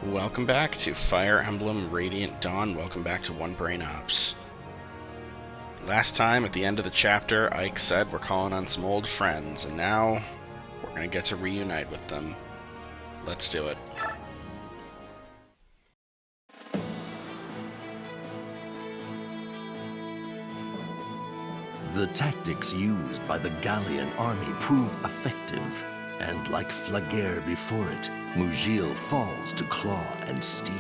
Welcome back to Fire Emblem Radiant Dawn. Welcome back to One Brain Ops. Last time, at the end of the chapter, Ike said we're calling on some old friends, and now we're going to get to reunite with them. Let's do it. The tactics used by the Gallian army prove effective, and like Flagare before it, Mujil falls to claw and steal.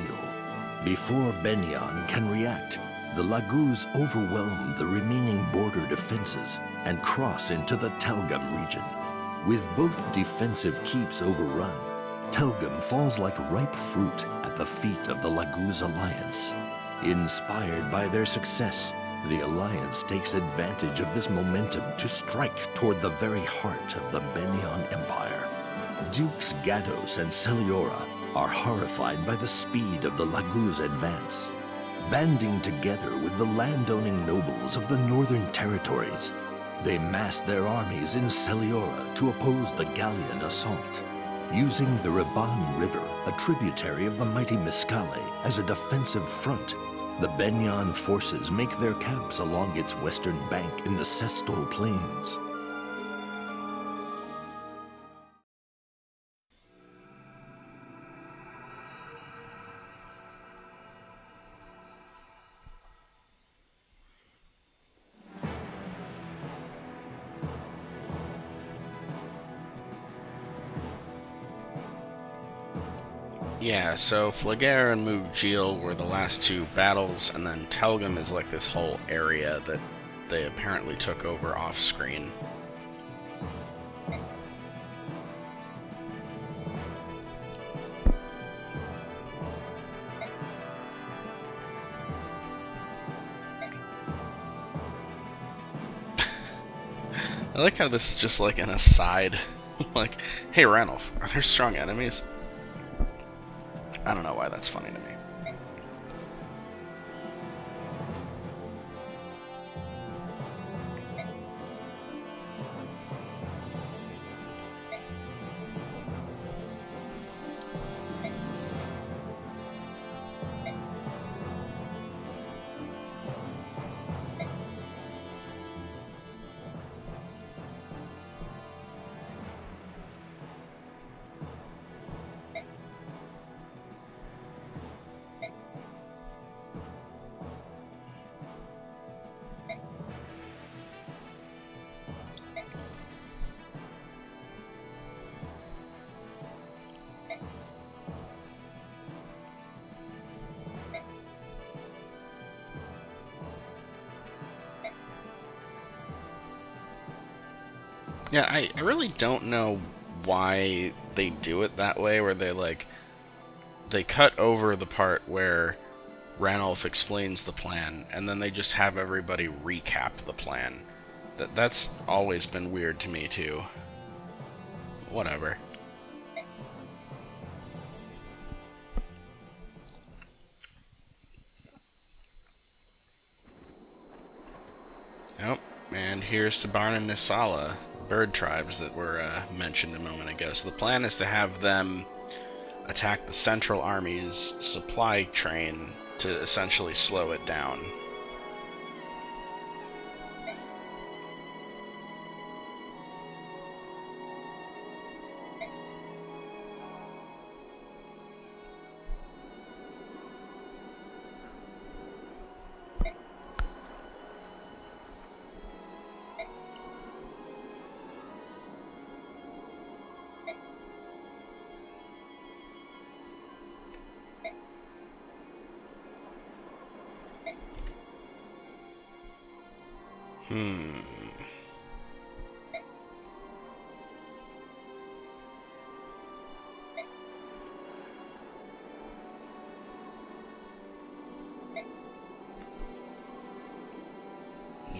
Before Benyan can react, the Laguz overwhelm the remaining border defenses and cross into the Telgum region. With both defensive keeps overrun, Telgum falls like ripe fruit at the feet of the Laguz alliance. Inspired by their success, the Alliance takes advantage of this momentum to strike toward the very heart of the Benyan Empire. Dukes Gados and Celiora are horrified by the speed of the Laguz advance. Banding together with the landowning nobles of the northern territories, they mass their armies in Celiora to oppose the Gallian assault. Using the Riban River, a tributary of the mighty Misclick, as a defensive front, the Benyan forces make their camps along its western bank in the Sestol Plains. Yeah, so Flagare and Mujil were the last two battles, and then Telgum is like this whole area that they apparently took over off-screen. I like how this is just like an aside. Like, hey Ranulph, are there strong enemies? I don't know why that's funny to me. Yeah, I really don't know why they do it that way, where they cut over the part where Ranulph explains the plan, and then they just have everybody recap the plan. That's always been weird to me, too. Whatever. Oh, and here's Sabarn and Nisala, bird tribes that were mentioned a moment ago. So the plan is to have them attack the Central Army's supply train to essentially slow it down.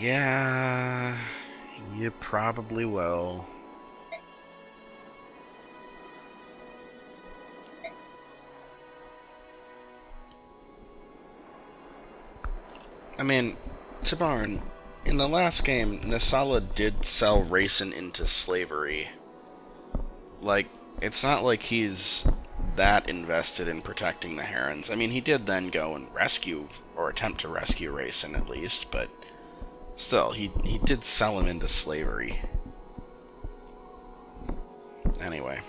Yeah, you probably will. I mean, Sabarn, in the last game, Nisala did sell Raisin into slavery. Like, it's not like he's that invested in protecting the herons. I mean, he did then go and rescue, or attempt to rescue Raisin at least, but still, he did sell him into slavery. Anyway.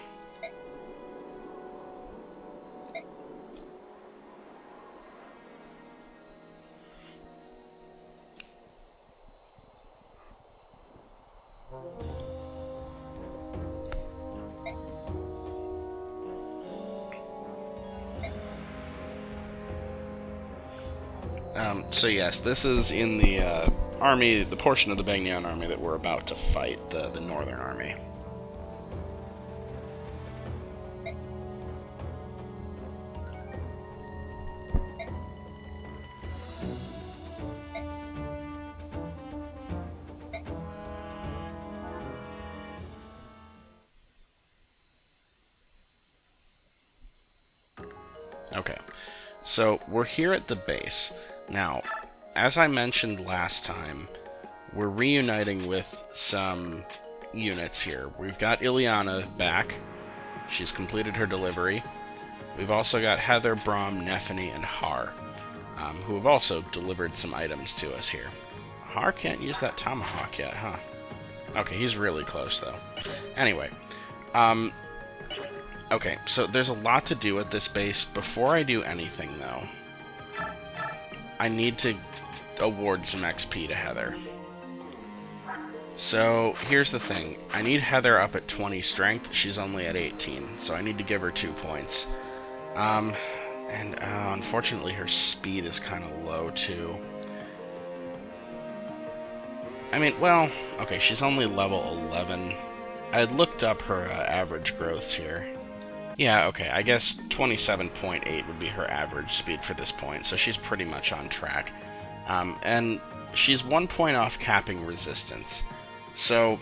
So yes, this is in the army, the portion of the Bagneon army that we're about to fight, the Northern Army. Okay, so we're here at the base. Now, as I mentioned last time, we're reuniting with some units here. We've got Ileana back. She's completed her delivery. We've also got Heather, Brahm, Nephany, and Har, who have also delivered some items to us here. Har can't use that tomahawk yet, huh? Okay, he's really close, though. Anyway, okay, so there's a lot to do at this base. Before I do anything, though, I need to award some XP to Heather. So, here's the thing. I need Heather up at 20 strength. She's only at 18, so I need to give her 2 points. Unfortunately, her speed is kind of low, too. I mean, well, okay, she's only level 11. I had looked up her average growths here. Yeah, okay, I guess 27.8 would be her average speed for this point, so she's pretty much on track. And she's 1 point off capping resistance. So,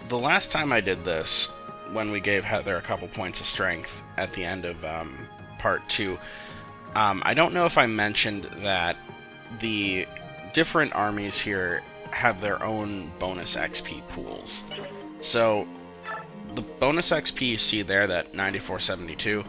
the last time I did this, when we gave Heather a couple points of strength at the end of part 2, I don't know if I mentioned that the different armies here have their own bonus XP pools. So, the bonus XP you see there, that 9472,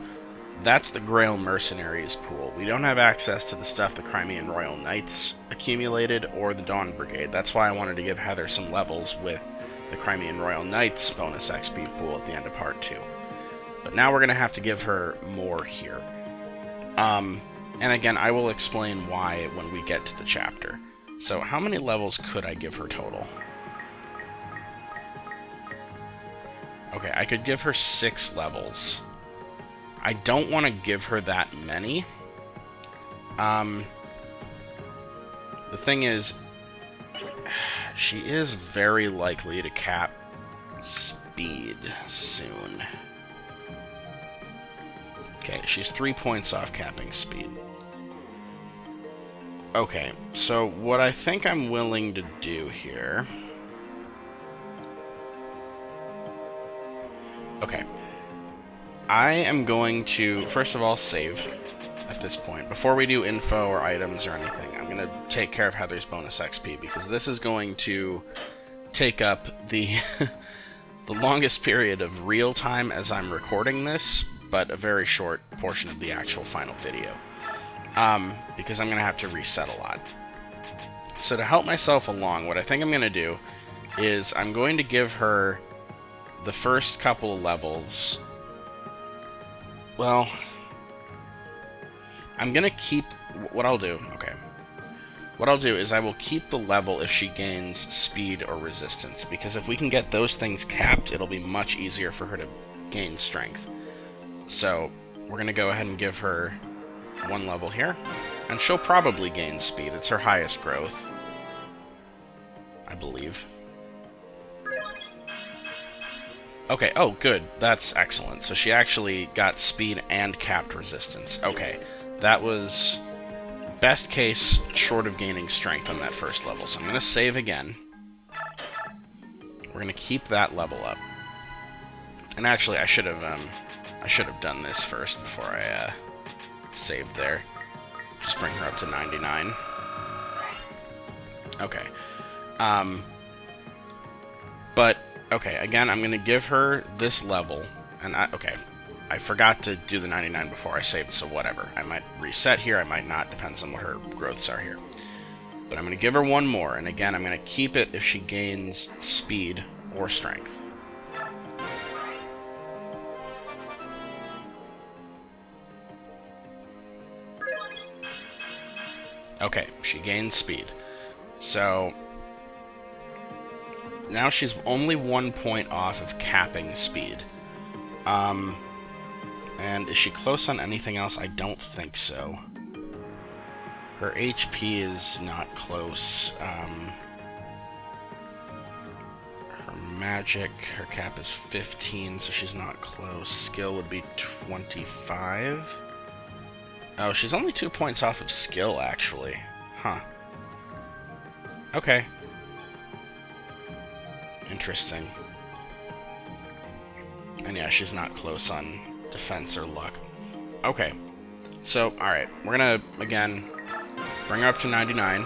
that's the Grail Mercenaries pool. We don't have access to the stuff the Crimean Royal Knights accumulated, or the Dawn Brigade. That's why I wanted to give Heather some levels with the Crimean Royal Knights bonus XP pool at the end of part 2. But now we're going to have to give her more here. And again, I will explain why when we get to the chapter. So how many levels could I give her total? Okay, I could give her 6 levels. I don't want to give her that many. The thing is, she is very likely to cap speed soon. Okay, she's 3 points off capping speed. Okay, so what I think I'm willing to do here... Okay. I am going to, first of all, save at this point. Before we do info or items or anything, I'm going to take care of Heather's bonus XP, because this is going to take up the the longest period of real time as I'm recording this, but a very short portion of the actual final video. Because I'm going to have to reset a lot. So to help myself along, what I think I'm going to do is I'm going to give her the first couple of levels. Well, I'm going to keep... What I'll do... Okay. What I'll do is I will keep the level if she gains speed or resistance, because if we can get those things capped, it'll be much easier for her to gain strength. So, we're going to go ahead and give her 1 level here, and she'll probably gain speed. It's her highest growth, I believe. Okay, oh, good. That's excellent. So she actually got speed and capped resistance. Okay, that was best case short of gaining strength on that first level. So I'm going to save again. We're going to keep that level up. And actually, I should have done this first before I saved there. Just bring her up to 99. Okay. But, okay, again, I'm going to give her this level. And, okay, I forgot to do the 99 before I saved, so whatever. I might reset here, I might not, depends on what her growths are here. But I'm going to give her one more, and again, I'm going to keep it if she gains speed or strength. Okay, she gains speed. So now she's only 1 point off of capping speed. And is she close on anything else? I don't think so. Her HP is not close. Her magic, her cap is 15, so she's not close. Skill would be 25. Oh, she's only 2 points off of skill, actually. Huh. Okay. Interesting. And yeah, she's not close on defense or luck. Okay. So, alright. We're gonna, again, bring her up to 99.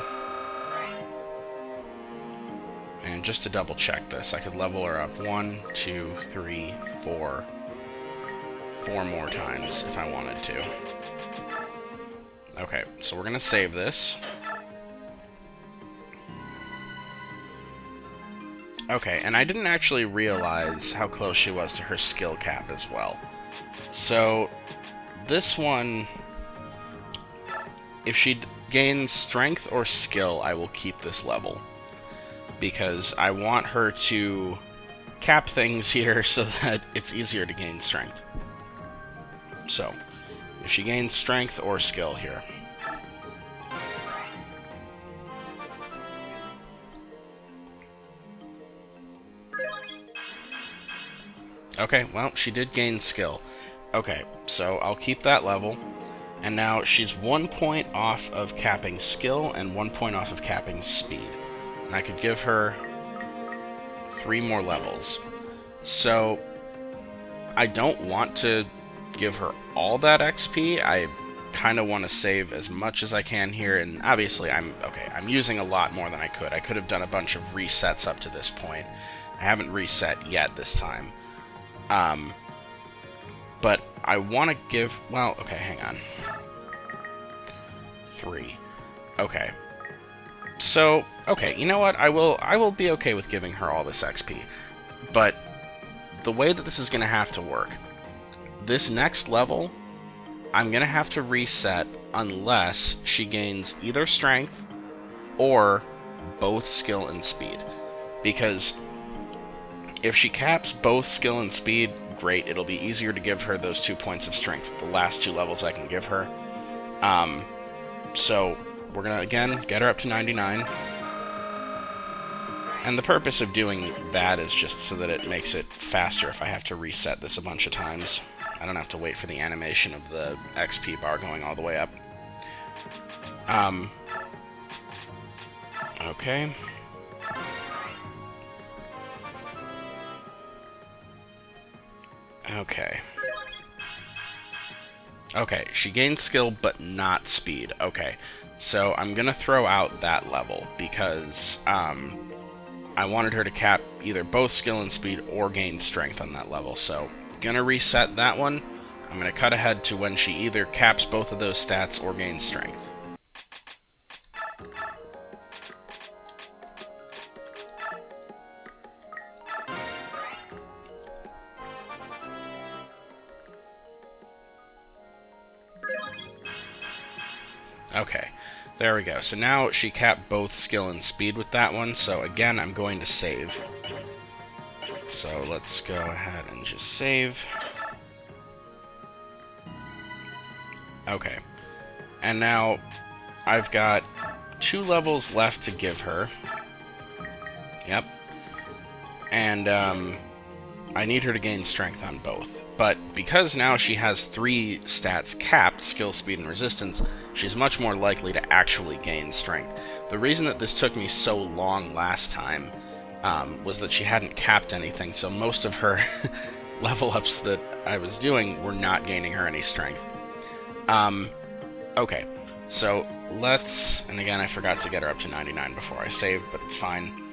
And just to double check this, I could level her up 1, 2, 3, 4. 4 more times if I wanted to. Okay, so we're gonna save this. Okay, and I didn't actually realize how close she was to her skill cap as well. So, this one, if she gains strength or skill, I will keep this level. Because I want her to cap things here so that it's easier to gain strength. So, if she gains strength or skill here. Okay, well, she did gain skill. Okay, so I'll keep that level. And now she's 1 point off of capping skill and 1 point off of capping speed. And I could give her 3 more levels. So I don't want to give her all that XP. I kind of want to save as much as I can here, and obviously I'm using a lot more than I could. I could have done a bunch of resets up to this point. I haven't reset yet this time. But I want to give, well, okay, hang on. 3. Okay. So, okay, you know what? I will be okay with giving her all this XP. But the way that this is going to have to work, this next level, I'm going to have to reset unless she gains either strength or both skill and speed. Because if she caps both skill and speed, great. It'll be easier to give her those 2 points of strength. The last 2 levels I can give her. So we're going to, again, get her up to 99. And the purpose of doing that is just so that it makes it faster if I have to reset this a bunch of times. I don't have to wait for the animation of the XP bar going all the way up. Okay. Okay. Okay, she gains skill, but not speed. Okay, so I'm gonna throw out that level, because, I wanted her to cap either both skill and speed or gain strength on that level, so gonna reset that one. I'm gonna cut ahead to when she either caps both of those stats or gains strength. Okay, there we go. So now she capped both skill and speed with that one, so again, I'm going to save. So let's go ahead and just save. Okay, and now I've got 2 levels left to give her. Yep. And I need her to gain strength on both. But because now she has 3 stats capped, skill, speed, and resistance, she's much more likely to actually gain strength. The reason that this took me so long last time was that she hadn't capped anything, so most of her level ups that I was doing were not gaining her any strength. Okay, so let's, and again, I forgot to get her up to 99 before I saved, but it's fine.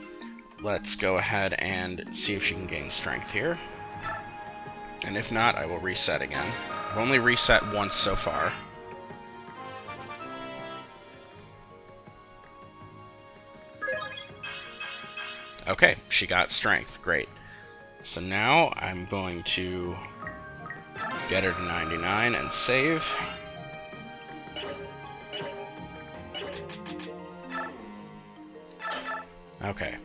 Let's go ahead and see if she can gain strength here. And if not, I will reset again. I've only reset once so far. Okay, she got strength. Great. So now I'm going to get her to 99 and save. Okay.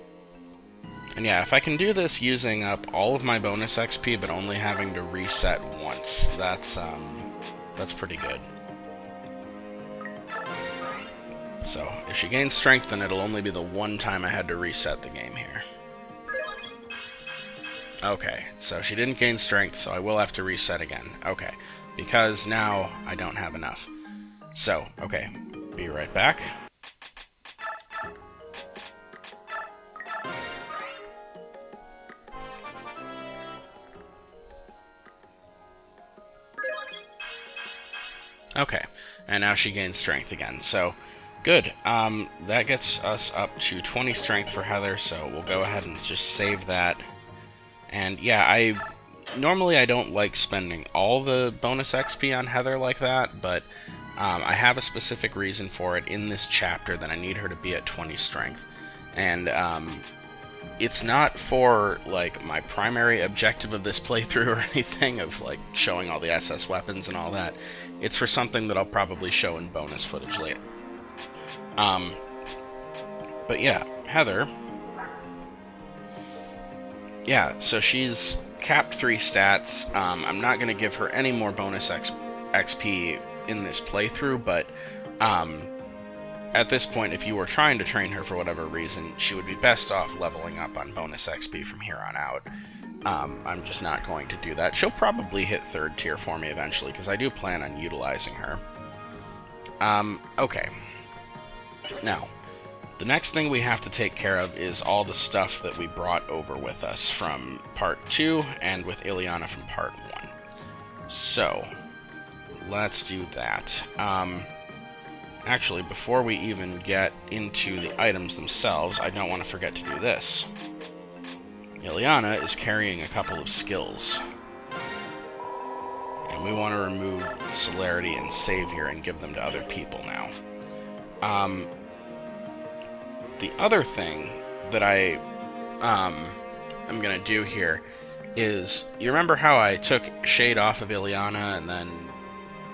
And yeah, if I can do this using up all of my bonus XP but only having to reset once, that's pretty good. So, if she gains strength, then it'll only be the one time I had to reset the game here. Okay, so she didn't gain strength, so I will have to reset again. Okay, because now I don't have enough. So, okay, be right back. Okay, and now she gains strength again, so good. That gets us up to 20 strength for Heather, so we'll go ahead and just save that. And yeah, normally I don't like spending all the bonus XP on Heather like that, but I have a specific reason for it in this chapter that I need her to be at 20 strength. And it's not for like my primary objective of this playthrough or anything of like showing all the SS weapons and all that. It's for something that I'll probably show in bonus footage later. But yeah, Heather. Yeah, so she's capped 3 stats. I'm not going to give her any more bonus XP in this playthrough, but at this point, if you were trying to train her for whatever reason, she would be best off leveling up on bonus XP from here on out. I'm just not going to do that. She'll probably hit 3rd tier for me eventually, because I do plan on utilizing her. Okay. Now, the next thing we have to take care of is all the stuff that we brought over with us from Part 2 and with Ileana from Part 1. So, let's do that. Actually, before we even get into the items themselves, I don't want to forget to do this. Ileana is carrying a couple of skills. And we want to remove Celerity and Savior and give them to other people now. The other thing that I am going to do here is, you remember how I took Shade off of Ileana, and then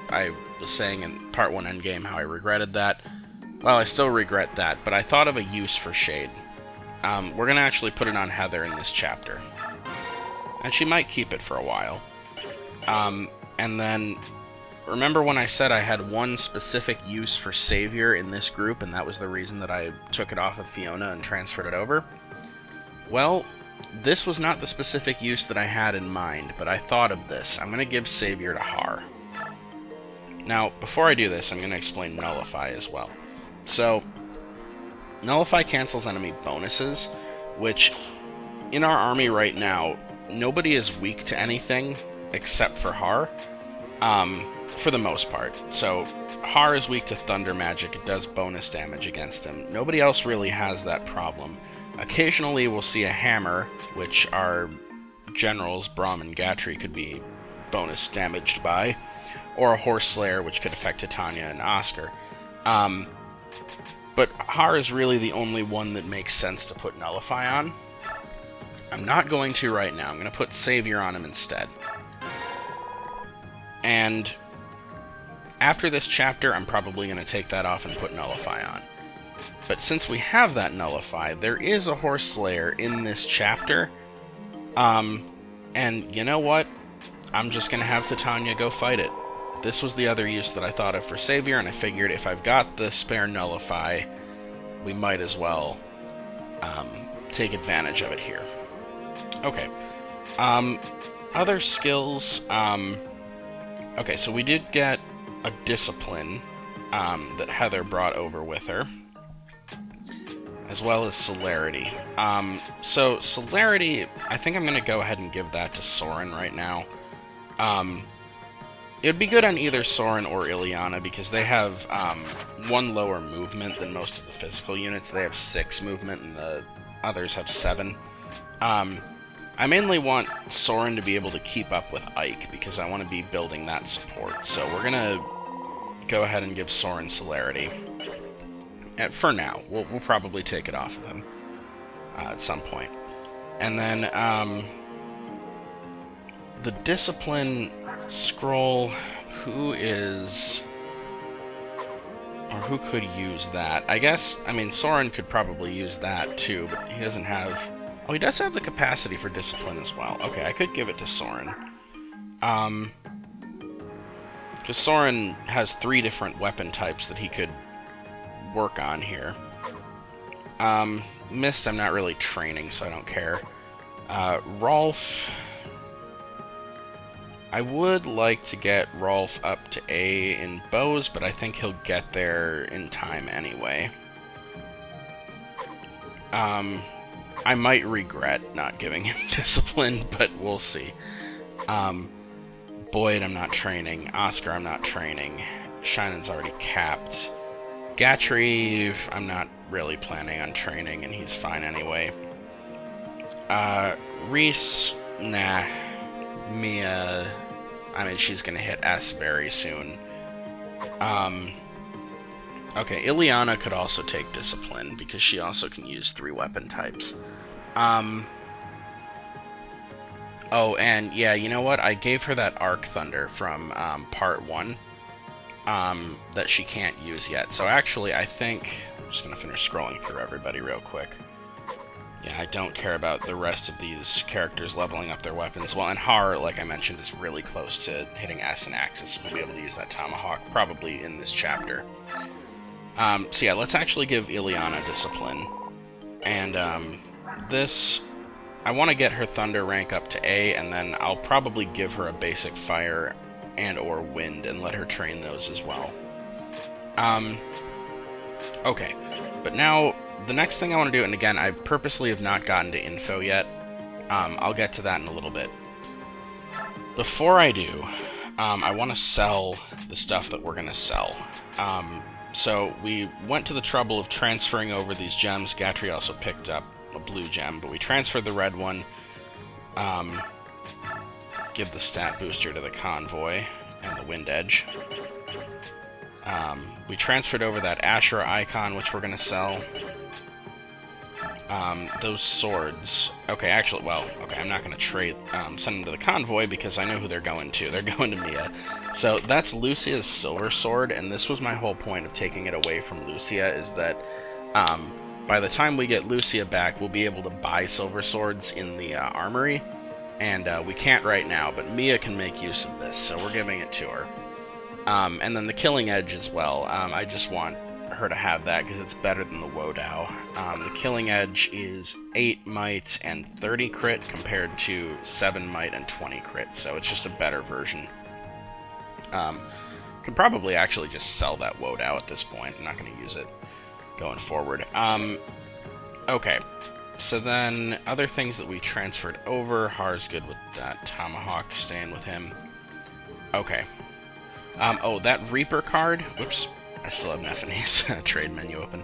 I was saying in Part 1 Endgame how I regretted that? Well, I still regret that, but I thought of a use for Shade. We're going to actually put it on Heather in this chapter. And she might keep it for a while. And then, remember when I said I had one specific use for Savior in this group, and that was the reason that I took it off of Fiona and transferred it over? Well, this was not the specific use that I had in mind, but I thought of this. I'm going to give Savior to Har. Now, before I do this, I'm going to explain Nullify as well. So, Nullify cancels enemy bonuses, which, in our army right now, nobody is weak to anything except for Har, for the most part. So, Har is weak to thunder magic. It does bonus damage against him. Nobody else really has that problem. Occasionally, we'll see a hammer, which our generals, Braum and Gatry, could be bonus damaged by, or a Horse Slayer, which could affect Titania and Oscar. But Har is really the only one that makes sense to put Nullify on. I'm not going to right now. I'm going to put Savior on him instead. And after this chapter, I'm probably going to take that off and put Nullify on. But since we have that Nullify, there is a Horse Slayer in this chapter. And you know what? I'm just going to have Titania go fight it. This was the other use that I thought of for Savior, and I figured if I've got the spare Nullify, we might as well take advantage of it here. Okay. Other skills. Okay, so we did get a Discipline that Heather brought over with her, as well as Celerity. So Celerity, I think I'm going to go ahead and give that to Soren right now. It would be good on either Soren or Ileana, because they have 1 lower movement than most of the physical units. They have 6 movement, and the others have 7. I mainly want Soren to be able to keep up with Ike, because I want to be building that support. So we're going to go ahead and give Soren Celerity. And for now. We'll probably take it off of him at some point. And then the Discipline scroll, who could use that? I guess, I mean, Soren could probably use that too, but he doesn't have... Oh, he does have the capacity for Discipline as well. Okay, I could give it to Soren. Because Soren has 3 different weapon types that he could work on here. Mist, I'm not really training, so I don't care. Rolf... I would like to get Rolf up to A in bows, but I think he'll get there in time anyway. I might regret not giving him Discipline, but we'll see. Boyd, I'm not training. Oscar, I'm not training. Shinon's already capped. Gatry, I'm not really planning on training, and he's fine anyway. Reese, nah. Mia, I mean, she's gonna hit S very soon. Okay, Ileana could also take Discipline, because she also can use 3 weapon types. Oh, and yeah, you know what? I gave her that Arc Thunder from Part 1 that she can't use yet. So actually, I think... I'm just gonna finish scrolling through everybody real quick. Yeah, I don't care about the rest of these characters leveling up their weapons. Well, and Har, like I mentioned, is really close to hitting S and Axis, so he'll be able to use that Tomahawk, probably in this chapter. So yeah, let's actually give Ileana Discipline. And this... I want to get her Thunder rank up to A, and then I'll probably give her a basic Fire and or Wind, and let her train those as well. Okay, but now... The next thing I want to do, and again, I purposely have not gotten to info yet. I'll get to that in a little bit. Before I do, I want to sell the stuff that we're going to sell. So we went to the trouble of transferring over these gems. Gatry also picked up a blue gem, but we transferred the red one. Give the stat booster to the Convoy and the Wind Edge. We transferred over that Ashura icon, which we're going to sell. Those swords. Okay, actually, well, okay, I'm not going to trade, send them to the Convoy because I know who they're going to. They're going to Mia. So that's Lucia's silver sword, and this was my whole point of taking it away from Lucia, is that by the time we get Lucia back, we'll be able to buy silver swords in the armory, and we can't right now, but Mia can make use of this, so we're giving it to her. And then the Killing Edge as well. I just want her to have that because it's better than the Wodao. The Killing Edge is 8 might and 30 crit compared to 7 might and 20 crit, so it's just a better version. Could probably actually just sell that Wodao at this point. I'm not going to use it going forward. Okay, so then other things that we transferred over. Har's good with that Tomahawk, staying with him. Okay. Oh, that Reaper card, whoops, I still have Nephine's trade menu open.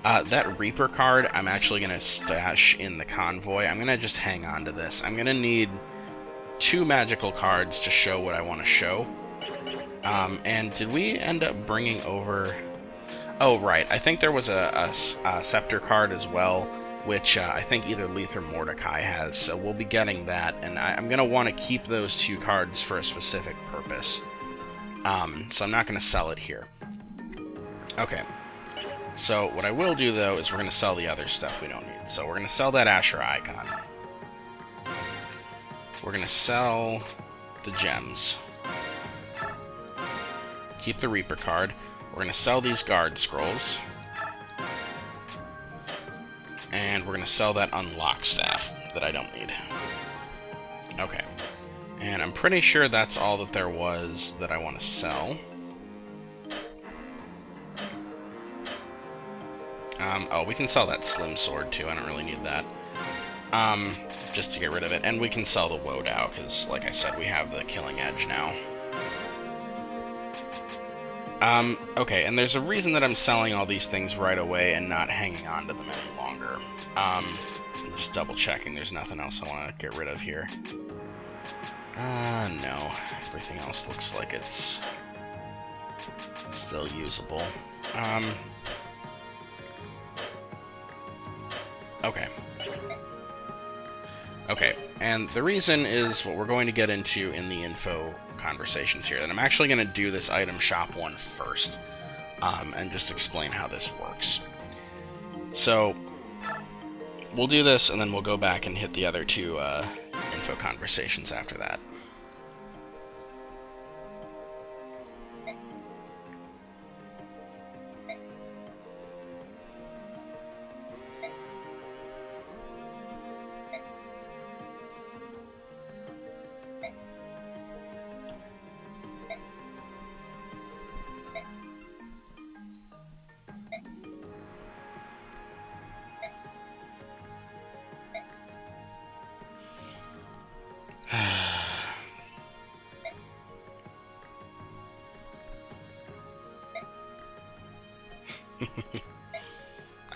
That Reaper card, I'm actually going to stash in the Convoy. I'm going to just hang on to this. I'm going to need 2 magical cards to show what I want to show. And did we end up bringing over... Oh, right, I think there was a Scepter card as well, which I think either Leith or Mordecai has, so we'll be getting that, and I'm going to want to keep those 2 cards for a specific purpose. So I'm not going to sell it here. Okay. So what I will do, though, is we're going to sell the other stuff we don't need. So we're going to sell that Ashura icon. We're going to sell the gems. Keep the Reaper card. We're going to sell these guard scrolls. And we're going to sell that unlock staff that I don't need. Okay. And I'm pretty sure that's all that there was that I want to sell. Oh, we can sell that Slim Sword, too. I don't really need that. Just to get rid of it. And we can sell the Wodao, because, like I said, we have the Killing Edge now. Okay, and there's a reason that I'm selling all these things right away and not hanging on to them any longer. I'm just double checking there's nothing else I want to get rid of here. No. Everything else looks like it's still usable. Okay. Okay, and the reason is what we're going to get into in the info conversations here. That I'm actually going to do this item shop one first, and just explain how this works. So, we'll do this, and then we'll go back and hit the other two info conversations after that.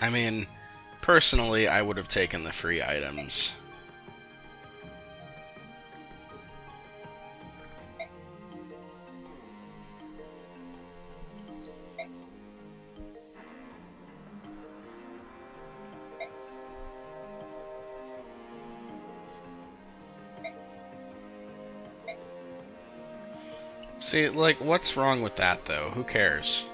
I mean, personally, I would have taken the free items. See, like, what's wrong with that, though? Who cares?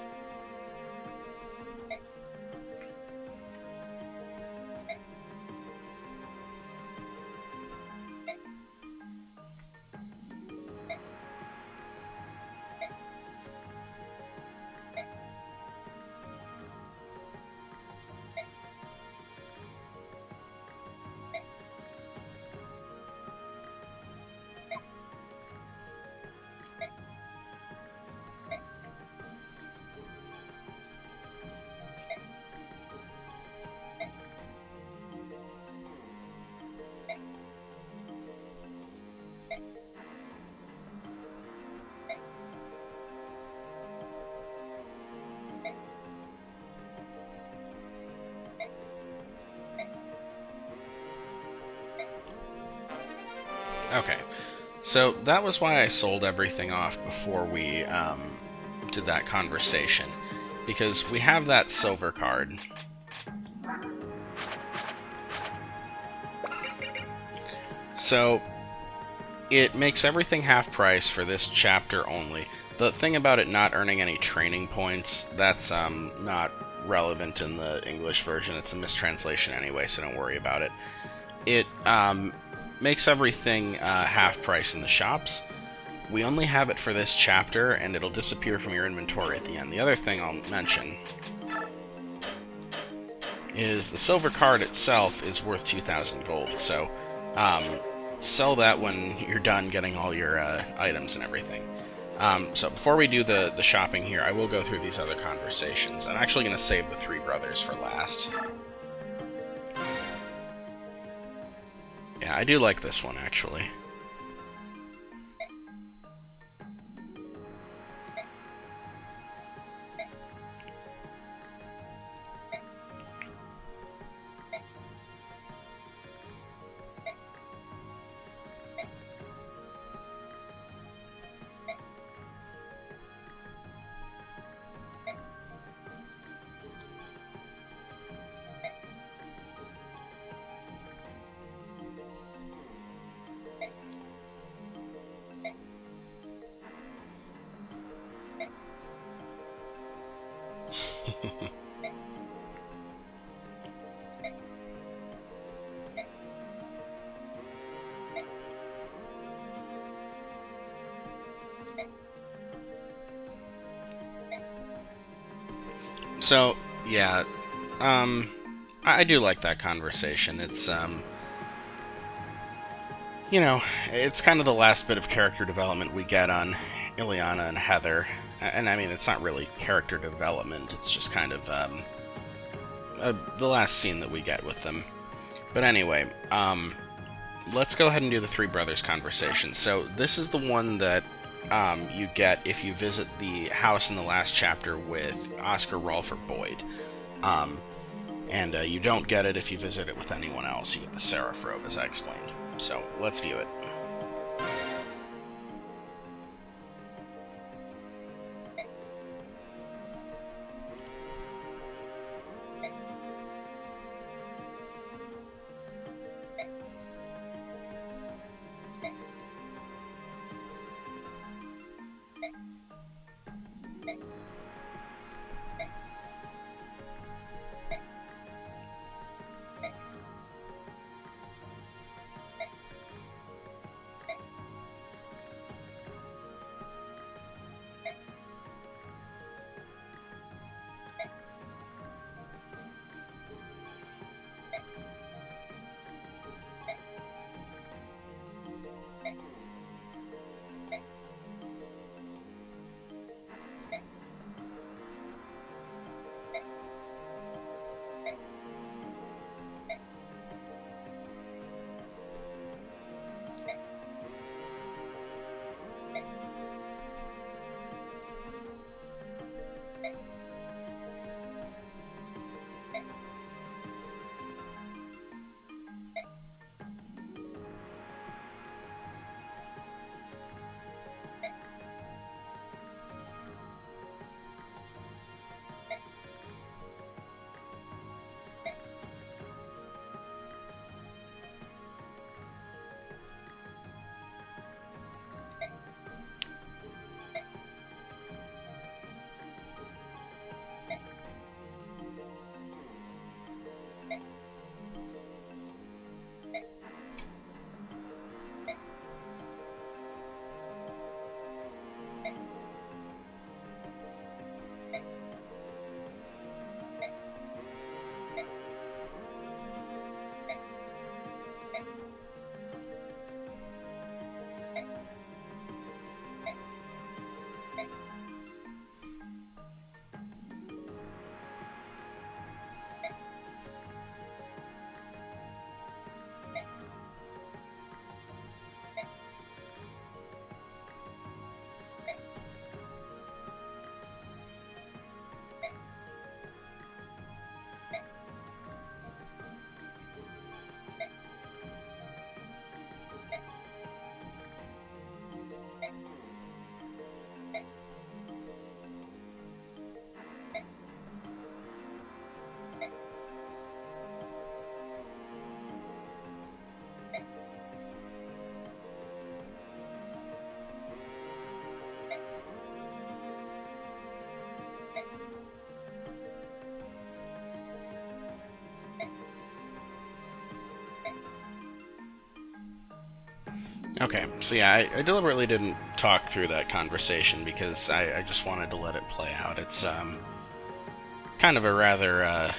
Okay, so that was why I sold everything off before we did that conversation, because we have that silver card. So it makes everything half price for this chapter only. The thing about it not earning any training points, that's not relevant in the English version. It's a mistranslation anyway, so don't worry about it. It makes everything half price in the shops. We only have it for this chapter, and it'll disappear from your inventory at the end. The other thing I'll mention is the silver card itself is worth 2,000 gold, so sell that when you're done getting all your items and everything. So before we do the shopping here, I will go through these other conversations. I'm actually going to save the three brothers for last. Yeah, I do like this one, actually. So, yeah, I do like that conversation. It's, you know, it's kind of the last bit of character development we get on Ileana and Heather. And I mean, it's not really character development, it's just kind of, the last scene that we get with them. But anyway, let's go ahead and do the Three Brothers conversation. So, this is the one that you get if you visit the house in the last chapter with Oscar, Rolf, or Boyd. And you don't get it if you visit it with anyone else. You get the Seraph Robe, as I explained. So, let's view it. Okay, so yeah, I deliberately didn't talk through that conversation because I just wanted to let it play out. It's kind of a rather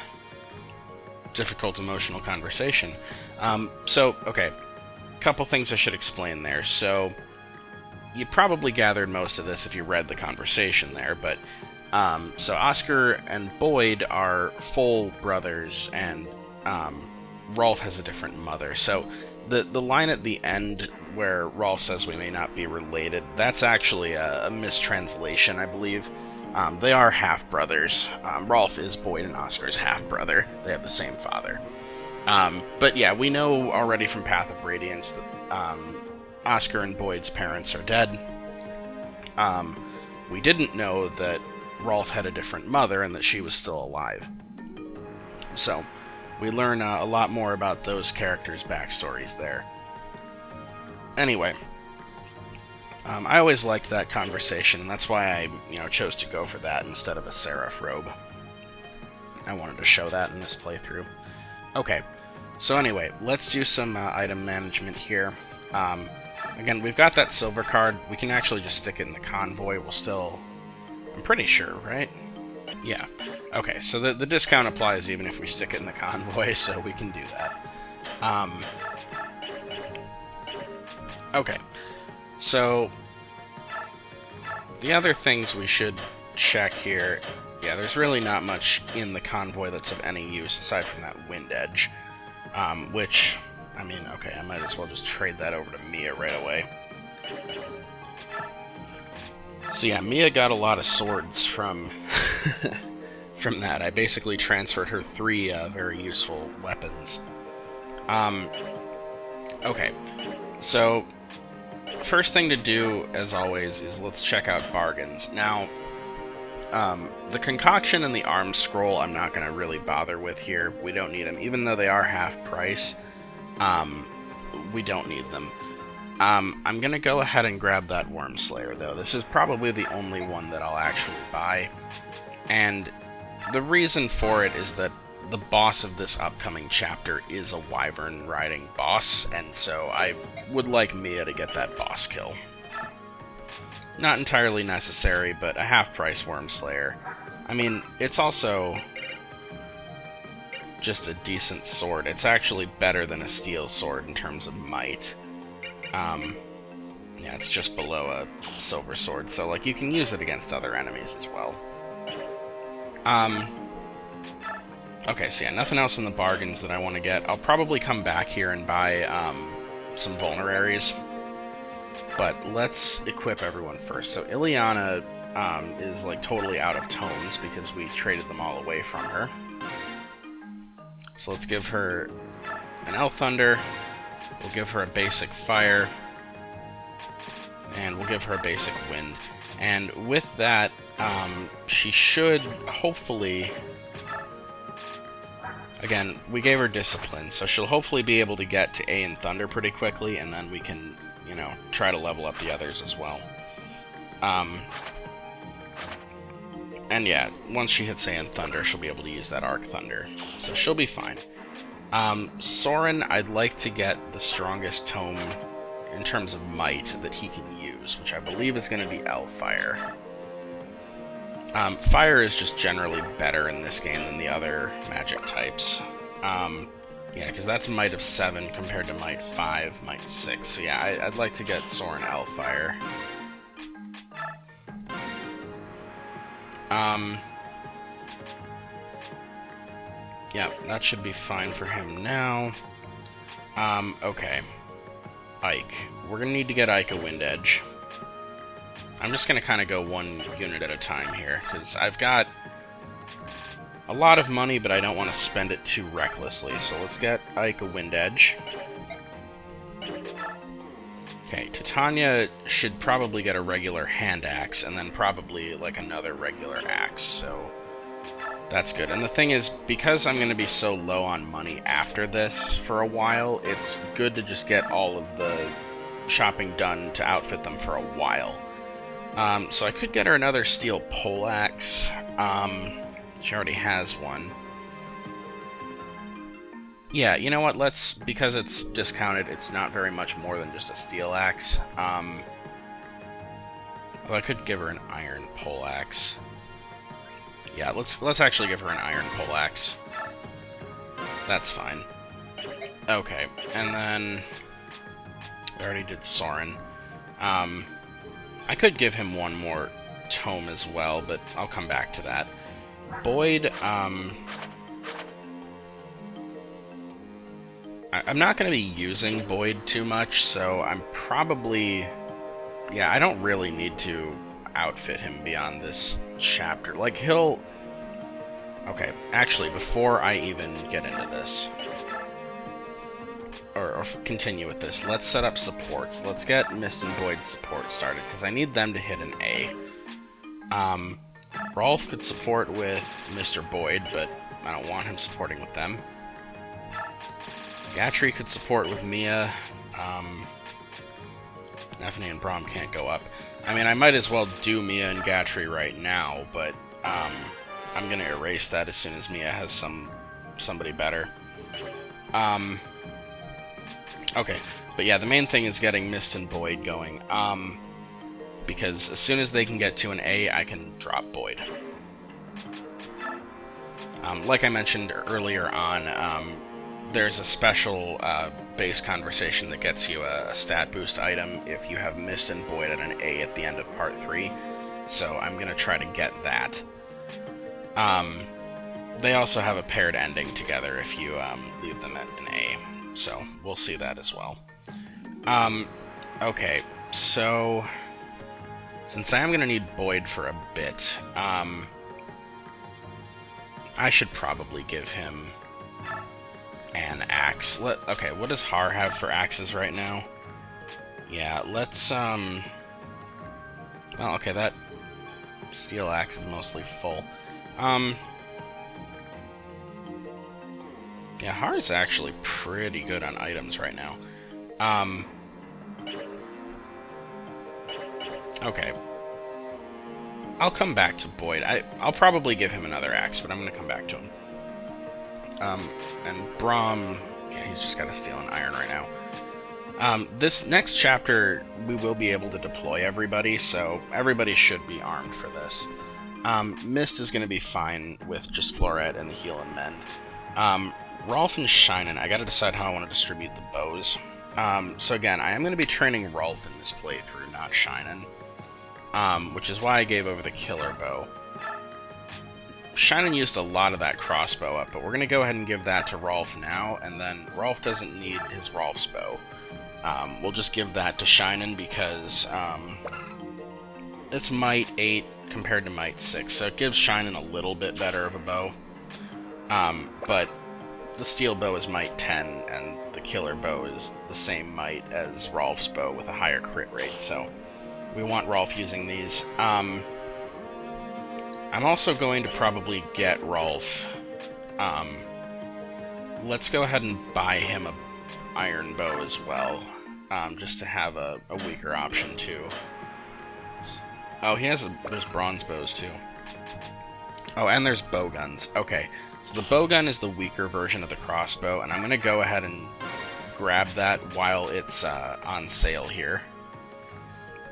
difficult emotional conversation. Okay, couple things I should explain there. So, you probably gathered most of this if you read the conversation there, but so Oscar and Boyd are full brothers, and Rolf has a different mother. So the line at the end where Rolf says we may not be related, that's actually a mistranslation, I believe. They are half-brothers. Rolf is Boyd and Oscar's half-brother. They have the same father. But yeah, we know already from Path of Radiance that Oscar and Boyd's parents are dead. We didn't know that Rolf had a different mother and that she was still alive. So, we learn a lot more about those characters' backstories there. Anyway, I always liked that conversation, and that's why I chose to go for that instead of a Seraph Robe. I wanted to show that in this playthrough. Okay, so anyway, let's do some item management here. Again, we've got that silver card. We can actually just stick it in the convoy. We'll still... I'm pretty sure, right? Yeah. Okay, so the discount applies even if we stick it in the convoy, so we can do that. Okay. So, the other things we should check here... Yeah, there's really not much in the convoy that's of any use aside from that wind edge. Which, I mean, okay, I might as well just trade that over to Mia right away. So yeah, Mia got a lot of swords from from that. I basically transferred her 3 very useful weapons. Okay, so first thing to do, as always, is let's check out bargains. Now, the concoction and the arm scroll I'm not going to really bother with here. We don't need them. Even though they are half price, we don't need them. I'm going to go ahead and grab that Worm Slayer, though. This is probably the only one that I'll actually buy. And the reason for it is that the boss of this upcoming chapter is a wyvern riding boss, and so I would like Mia to get that boss kill. Not entirely necessary, but a half-price Worm Slayer. I mean, it's also just a decent sword. It's actually better than a steel sword in terms of might. Yeah, it's just below a silver sword, so like you can use it against other enemies as well. Okay, so yeah, nothing else in the bargains that I want to get. I'll probably come back here and buy some vulneraries. But let's equip everyone first. So Ileana is like totally out of tomes because we traded them all away from her. So let's give her an Elf Thunder. We'll give her a basic Fire. And we'll give her a basic Wind. And with that, she should hopefully... Again, we gave her Discipline, so she'll hopefully be able to get to A in Thunder pretty quickly, and then we can, you know, try to level up the others as well. And yeah, once she hits A in Thunder, she'll be able to use that Arc Thunder, so she'll be fine. Soren, I'd like to get the strongest tome in terms of might that he can use, which I believe is going to be Elfire. Fire is just generally better in this game than the other magic types. Yeah, because that's might of 7 compared to might 5, might 6. So yeah, I'd like to get Soren Elfire. Yeah, that should be fine for him now. Okay. Ike. We're gonna need to get Ike a Wind Edge. I'm just going to kind of go one unit at a time here, because I've got a lot of money, but I don't want to spend it too recklessly. So let's get Ike a Wind Edge. Okay, Titania should probably get a regular hand axe, and then probably like another regular axe, so that's good. And the thing is, because I'm going to be so low on money after this for a while, it's good to just get all of the shopping done to outfit them for a while. So I could get her another steel poleaxe. She already has one. Yeah, you know what, because it's discounted, it's not very much more than just a steel axe. Well, I could give her an iron poleaxe. Yeah, let's actually give her an iron poleaxe. That's fine. Okay, and then I already did Soren. I could give him one more tome as well, but I'll come back to that. Boyd, I'm not going to be using Boyd too much, so I'm probably... Yeah, I don't really need to outfit him beyond this chapter. Like, he'll... Okay, actually, before I even get into this, or continue with this, let's set up supports. Let's get Mist and Boyd support started, because I need them to hit an A. Rolf could support with Mr. Boyd, but I don't want him supporting with them. Gatry could support with Mia. Nephany and Braum can't go up. I mean, I might as well do Mia and Gatry right now, but I'm going to erase that as soon as Mia has somebody better. Okay, but yeah, the main thing is getting Mist and Boyd going, because as soon as they can get to an A, I can drop Boyd. Like I mentioned earlier on, there's a special base conversation that gets you a stat boost item if you have Mist and Boyd at an A at the end of Part 3, so I'm going to try to get that. They also have a paired ending together if you leave them at an A. So, we'll see that as well. Okay, so... Since I am going to need Boyd for a bit, I should probably give him an axe. Okay, what does Har have for axes right now? Yeah, let's, well, okay, that steel axe is mostly full. Yeah, Har's actually pretty good on items right now. Okay. I'll come back to Boyd. I'll probably give him another axe, but I'm going to come back to him. And Braum, yeah, he's just got a steel and iron right now. This next chapter, we will be able to deploy everybody, so everybody should be armed for this. Mist is going to be fine with just Floret and the heal and mend. Rolf and Shinen, I gotta decide how I want to distribute the bows. So again, I am going to be training Rolf in this playthrough, not Shinen. Which is why I gave over the killer bow. Shinen used a lot of that crossbow up, but we're going to go ahead and give that to Rolf now, and then Rolf doesn't need his Rolf's bow. We'll just give that to Shinen because it's Might 8 compared to Might 6, so it gives Shinen a little bit better of a bow. But the steel bow is Might 10, and the killer bow is the same Might as Rolf's bow with a higher crit rate, so we want Rolf using these. I'm also going to probably get Rolf. Let's go ahead and buy him a iron bow as well, just to have a weaker option too. Oh, there's bronze bows too. Oh, and there's bow guns. Okay, so the bow gun is the weaker version of the crossbow, and I'm going to go ahead and grab that while it's on sale here.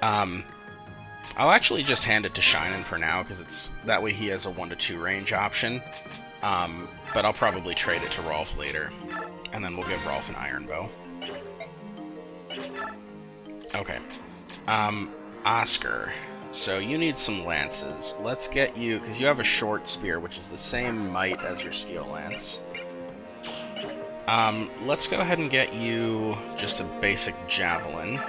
I'll actually just hand it to Shinen for now, because that way he has a 1-2 range option. But I'll probably trade it to Rolf later, and then we'll give Rolf an iron bow. Okay. Oscar. So you need some lances. Let's get you, because you have a short spear, which is the same might as your steel lance. Let's go ahead and get you just a basic javelin.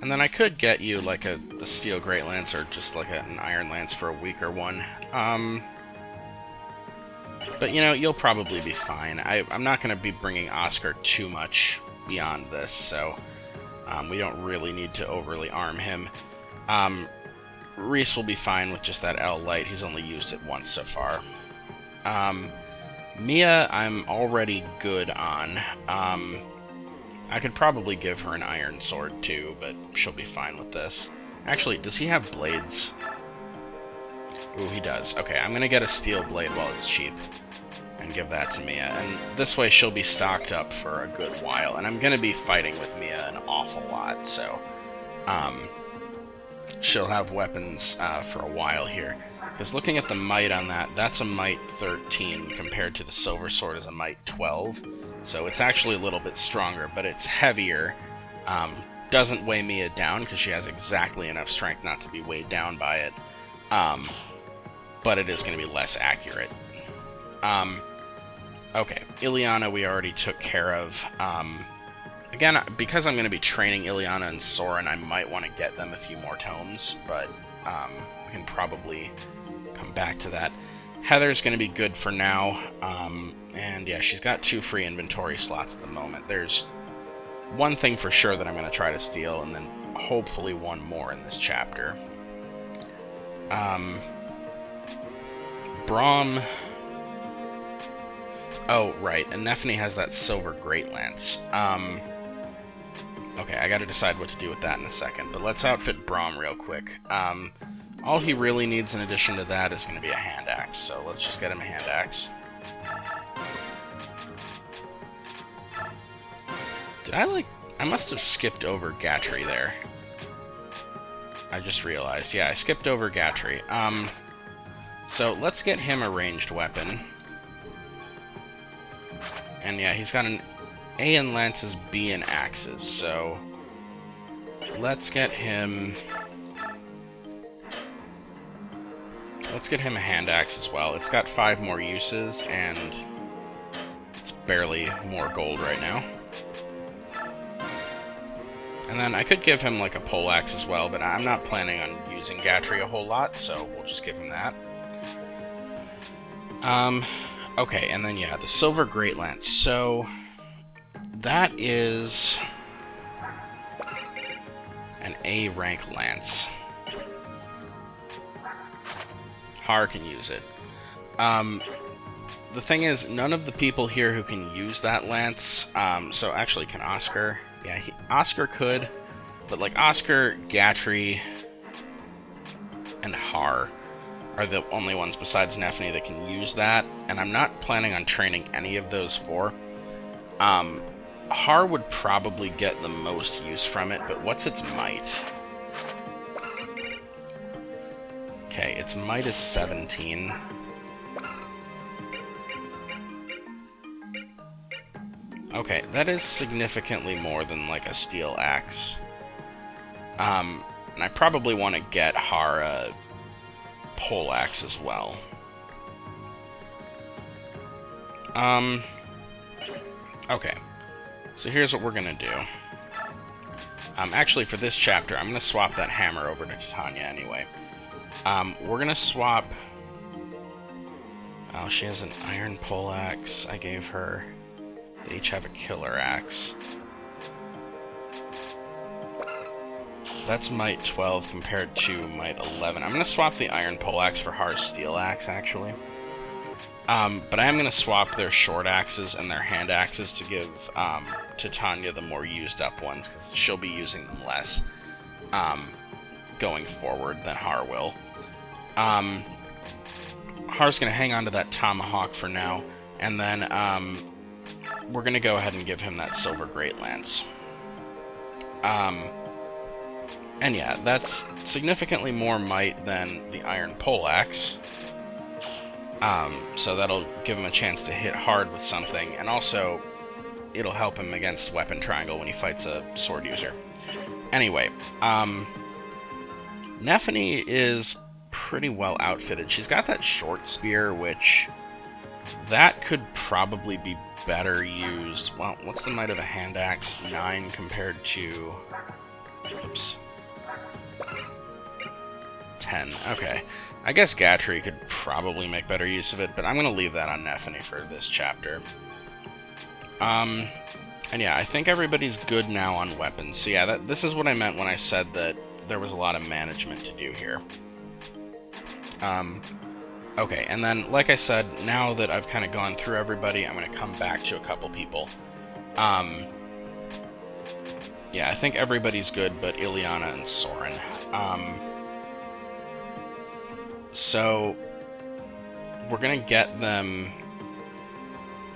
And then I could get you like a steel great lance or just like an iron lance for a weaker one. But you know, you'll probably be fine. I'm not going to be bringing Oscar too much beyond this, so we don't really need to overly arm him. Reese will be fine with just that L light. He's only used it once so far. Mia, I'm already good on. I could probably give her an iron sword too, but she'll be fine with this. Actually, does he have blades? Ooh, he does. Okay, I'm gonna get a steel blade while it's cheap and give that to Mia. And this way she'll be stocked up for a good while. And I'm gonna be fighting with Mia an awful lot, so she'll have weapons for a while here. Because looking at the might on that, that's a might 13 compared to the silver sword is a might 12. So it's actually a little bit stronger, but it's heavier. Doesn't weigh Mia down because she has exactly enough strength not to be weighed down by it. But it is going to be less accurate. Okay, Ileana we already took care of. Again, because I'm going to be training Ileana and Soren, I might want to get them a few more tomes, but we can probably come back to that. Heather's going to be good for now, and yeah, she's got 2 free inventory slots at the moment. There's one thing for sure that I'm going to try to steal, and then hopefully one more in this chapter. Braum... Oh, right, and Nephany has that silver great lance. Okay, I gotta decide what to do with that in a second, but let's outfit Braum real quick. All he really needs in addition to that is going to be a hand axe, so let's just get him a hand axe. I must have skipped over Gatry there. I just realized. Yeah, I skipped over Gatry. So let's get him a ranged weapon. And yeah, he's got an A in lances, B in axes, so let's get him... Let's get him a hand axe as well. It's got 5 more uses, and it's barely more gold right now. And then I could give him like a poleaxe as well, but I'm not planning on using Gatry a whole lot, so we'll just give him that. Okay, and then yeah, the Silver Great Lance. So that is an A rank lance. Har can use it. The thing is, none of the people here who can use that lance, so actually can Oscar. Yeah, Oscar could, but like Oscar, Gatry, and Har are the only ones besides Nephany that can use that, and I'm not planning on training any of those four. Har would probably get the most use from it, but what's its might? Okay, its might is 17. Okay, that is significantly more than like a steel axe. And I probably want to get Har a poleaxe as well. Okay. So here's what we're gonna do. Actually, for this chapter, I'm gonna swap that hammer over to Titania anyway. We're gonna swap... Oh, she has an iron poleaxe. I gave her... They each have a killer axe. That's might 12 compared to might 11. I'm gonna swap the iron poleaxe for Har's steel axe, actually. But I am gonna swap their short axes and their hand axes to give Titania the more used up ones, because she'll be using them less going forward than Har will. Har's gonna hang on to that tomahawk for now, and then we're gonna go ahead and give him that Silver Great Lance. And yeah, that's significantly more might than the iron poleaxe. So that'll give him a chance to hit hard with something, and also it'll help him against weapon triangle when he fights a sword user. Anyway, Nephany is pretty well outfitted. She's got that short spear, which that could probably be better used. Well, what's the might of a hand axe? 9 compared to... Oops. 10. Okay. I guess Gatry could probably make better use of it, but I'm going to leave that on Nephany for this chapter. And yeah, I think everybody's good now on weapons. So yeah, this is what I meant when I said that there was a lot of management to do here. Okay, and then, like I said, now that I've kind of gone through everybody, I'm going to come back to a couple people. Yeah, I think everybody's good, but Ileana and Soren. So, we're going to get them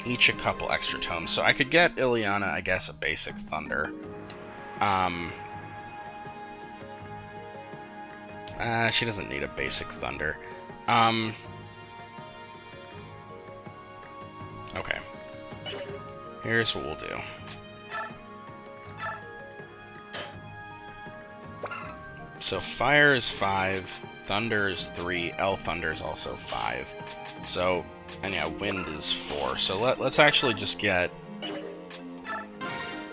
each a couple extra tomes. So I could get Ileana, I guess, a basic Thunder. She doesn't need a basic Thunder. Okay. Here's what we'll do. So fire is 5, thunder is 3, thunder is also 5. So, and yeah, wind is 4. So let's actually just get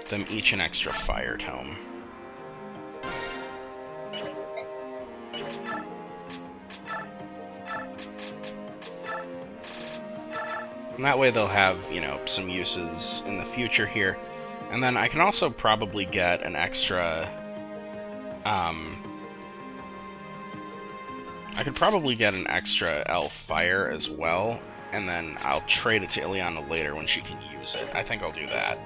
them each an extra fire tome. And that way they'll have, you know, some uses in the future here. And then I can also probably get an extra... I could probably get an extra elf fire as well, and then I'll trade it to Ileana later when she can use it. I think I'll do that.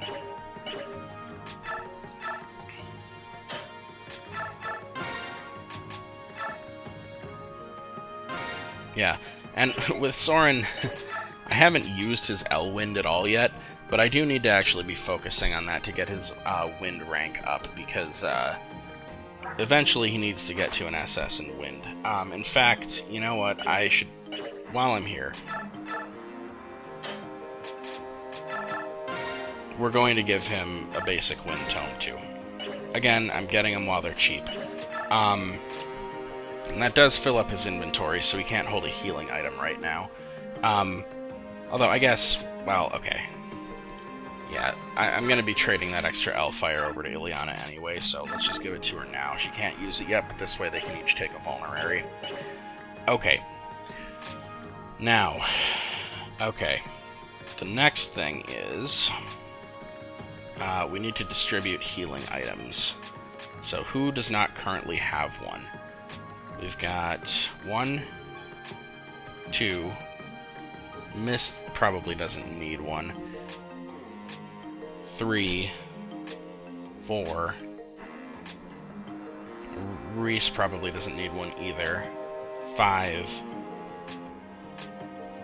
Yeah, and with Soren, I haven't used his Elwind at all yet, but I do need to actually be focusing on that to get his wind rank up, because eventually he needs to get to an SS in wind. In fact, you know what, I should, while I'm here, we're going to give him a basic wind tome too. Again, I'm getting them while they're cheap. And that does fill up his inventory, so he can't hold a healing item right now. Although, I guess, well, okay. Yeah, I'm going to be trading that extra L-Fire over to Ileana anyway, so let's just give it to her now. She can't use it yet, but this way they can each take a vulnerary. Okay. Now, okay. The next thing is... we need to distribute healing items. So who does not currently have one? We've got 1, 2... Mist probably doesn't need one. 3, 4. Reese probably doesn't need one either. 5.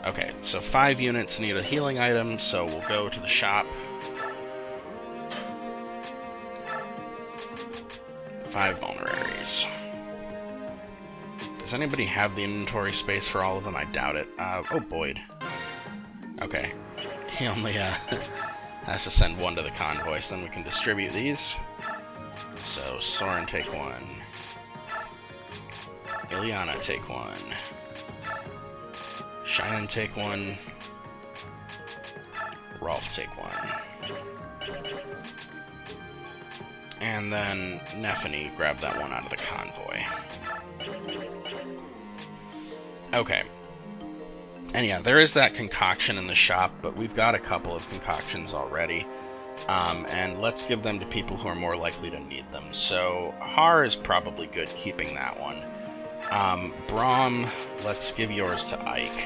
Okay, so 5 units need a healing item, so we'll go to the shop. 5 vulneraries. Does anybody have the inventory space for all of them? I doubt it. Oh, Boyd. Okay. He only has to send 1 to the convoy, so then we can distribute these. So, Soren take 1. Ileana take 1. Shannon take 1. Rolf take 1. And then Nephany grab that one out of the convoy. Okay. And yeah, there is that concoction in the shop, but we've got a couple of concoctions already. And let's give them to people who are more likely to need them. So, Har is probably good keeping that one. Braum, let's give yours to Ike.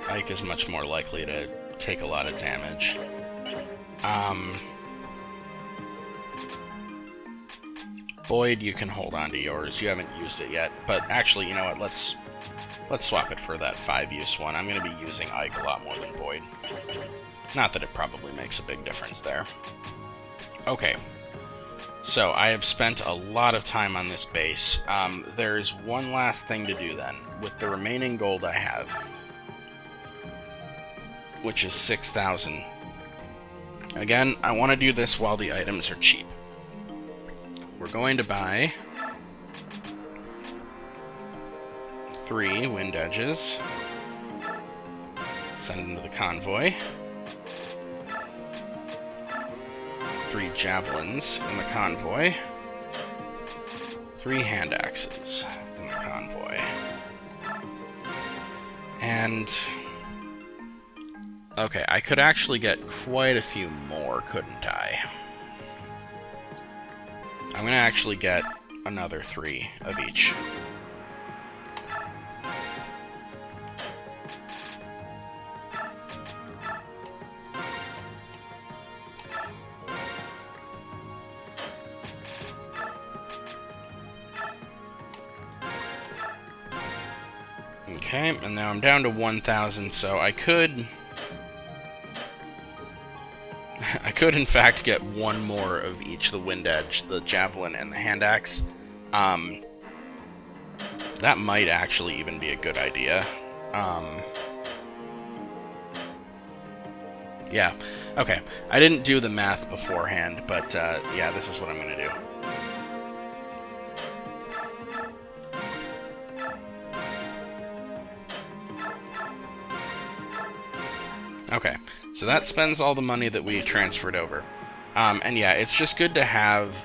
Ike is much more likely to take a lot of damage. Boyd, you can hold on to yours. You haven't used it yet. But actually, you know what, let's swap it for that 5-use one. I'm going to be using Ike a lot more than Boyd. Not that it probably makes a big difference there. Okay. So, I have spent a lot of time on this base. There's one last thing to do then. With the remaining gold I have, which is 6,000. Again, I want to do this while the items are cheap. We're going to buy 3 wind edges. Send them to the convoy. 3 javelins in the convoy. 3 hand axes in the convoy. And... okay, I could actually get quite a few more, couldn't I? I'm going to actually get another 3 of each. Okay, and now I'm down to 1,000, so I could in fact get 1 more of each, the wind edge, the javelin, and the hand axe. That might actually even be a good idea. Yeah, okay. I didn't do the math beforehand, but yeah, this is what I'm going to do. Okay, so that spends all the money that we transferred over. And yeah, it's just good to have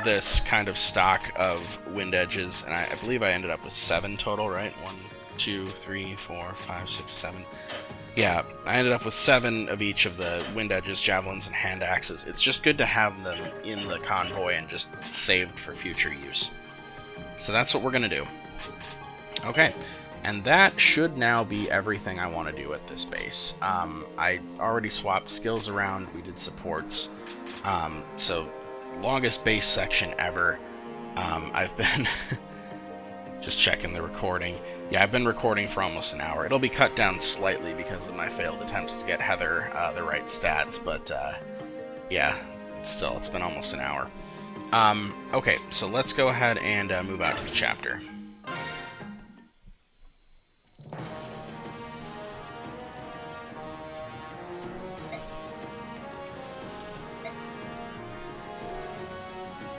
this kind of stock of wind edges, and I believe I ended up with 7 total, right? 1, 2, 3, 4, 5, 6, 7. Yeah, I ended up with 7 of each of the wind edges, javelins, and hand axes. It's just good to have them in the convoy and just saved for future use. So that's what we're going to do. Okay. And that should now be everything I want to do at this base. I already swapped skills around, we did supports, so longest base section ever. I've been just checking the recording. Yeah, I've been recording for almost an hour. It'll be cut down slightly because of my failed attempts to get Heather the right stats, but yeah, still, it's been almost an hour. Okay, so let's go ahead and move out to the chapter.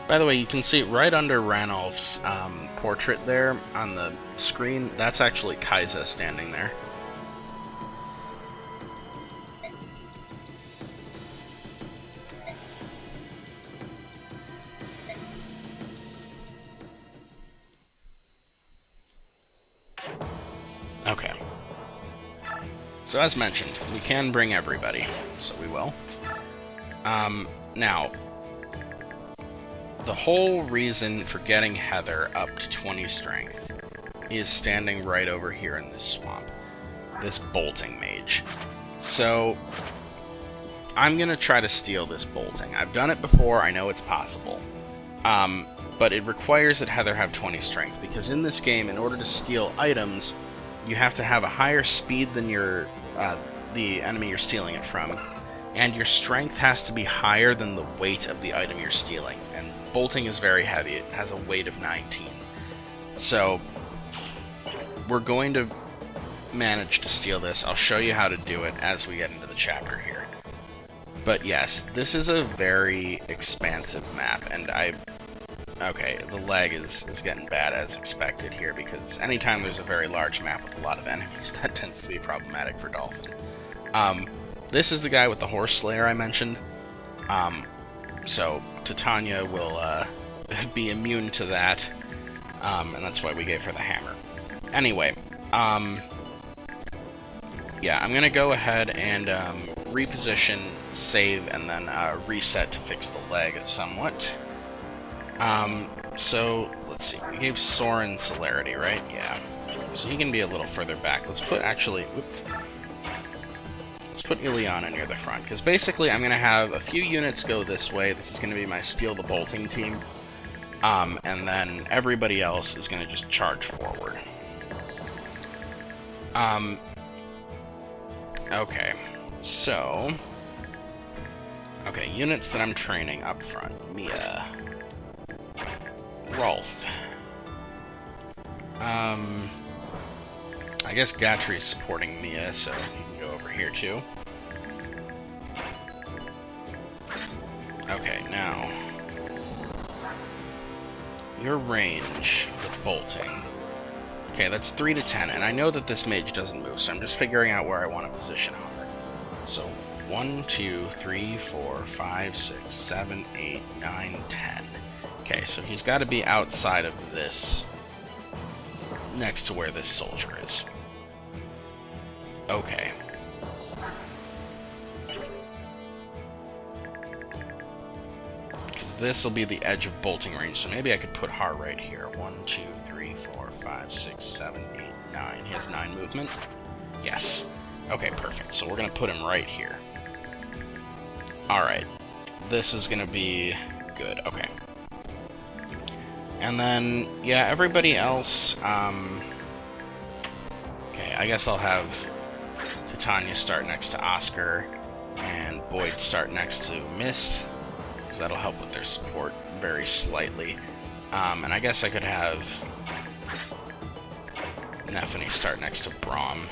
By the way, you can see right under Ranulph's portrait there on the screen, that's actually Kaisa standing there. So as mentioned, we can bring everybody, so we will. Now, the whole reason for getting Heather up to 20 strength is standing right over here in this swamp. This bolting mage. So, I'm going to try to steal this bolting. I've done it before, I know it's possible. But it requires that Heather have 20 strength, because in this game, in order to steal items, you have to have a higher speed than the enemy you're stealing it from, and your strength has to be higher than the weight of the item you're stealing. And bolting is very heavy, it has a weight of 19. So, we're going to manage to steal this. I'll show you how to do it as we get into the chapter here. But yes, this is a very expansive map, and okay, the lag is getting bad as expected here, because anytime there's a very large map with a lot of enemies, that tends to be problematic for Dolphin. This is the guy with the Horse Slayer I mentioned. So Titania will be immune to that, and that's why we gave her the hammer. Anyway, yeah, I'm gonna go ahead and reposition, save, and then reset to fix the lag somewhat. So, let's see, we gave Soren celerity, right? Yeah. So he can be a little further back. Let's put, let's put Ileana near the front, because basically I'm going to have a few units go this way. This is going to be my Steal the Bolting team. And then everybody else is going to just charge forward. Okay, so... Okay, units that I'm training up front. Mia... Rolf. I guess Gatry's supporting Mia, so you can go over here too. Okay, now... Your range with bolting. Okay, that's 3 to 10, and I know that this mage doesn't move, so I'm just figuring out where I want to position her. So, 1, 2, 3, 4, 5, 6, 7, 8, 9, 10. Okay, so he's got to be outside of this, next to where this soldier is. Okay. Because this will be the edge of bolting range, so maybe I could put Har right here. 1, 2, 3, 4, 5, 6, 7, 8, 9. He has 9 movement? Yes. Okay, perfect. So we're going to put him right here. Alright. This is going to be good. Okay. And then, yeah, everybody else, okay, I guess I'll have Titania start next to Oscar, and Boyd start next to Mist, because that'll help with their support very slightly. And I guess I could have Nephany start next to Braum.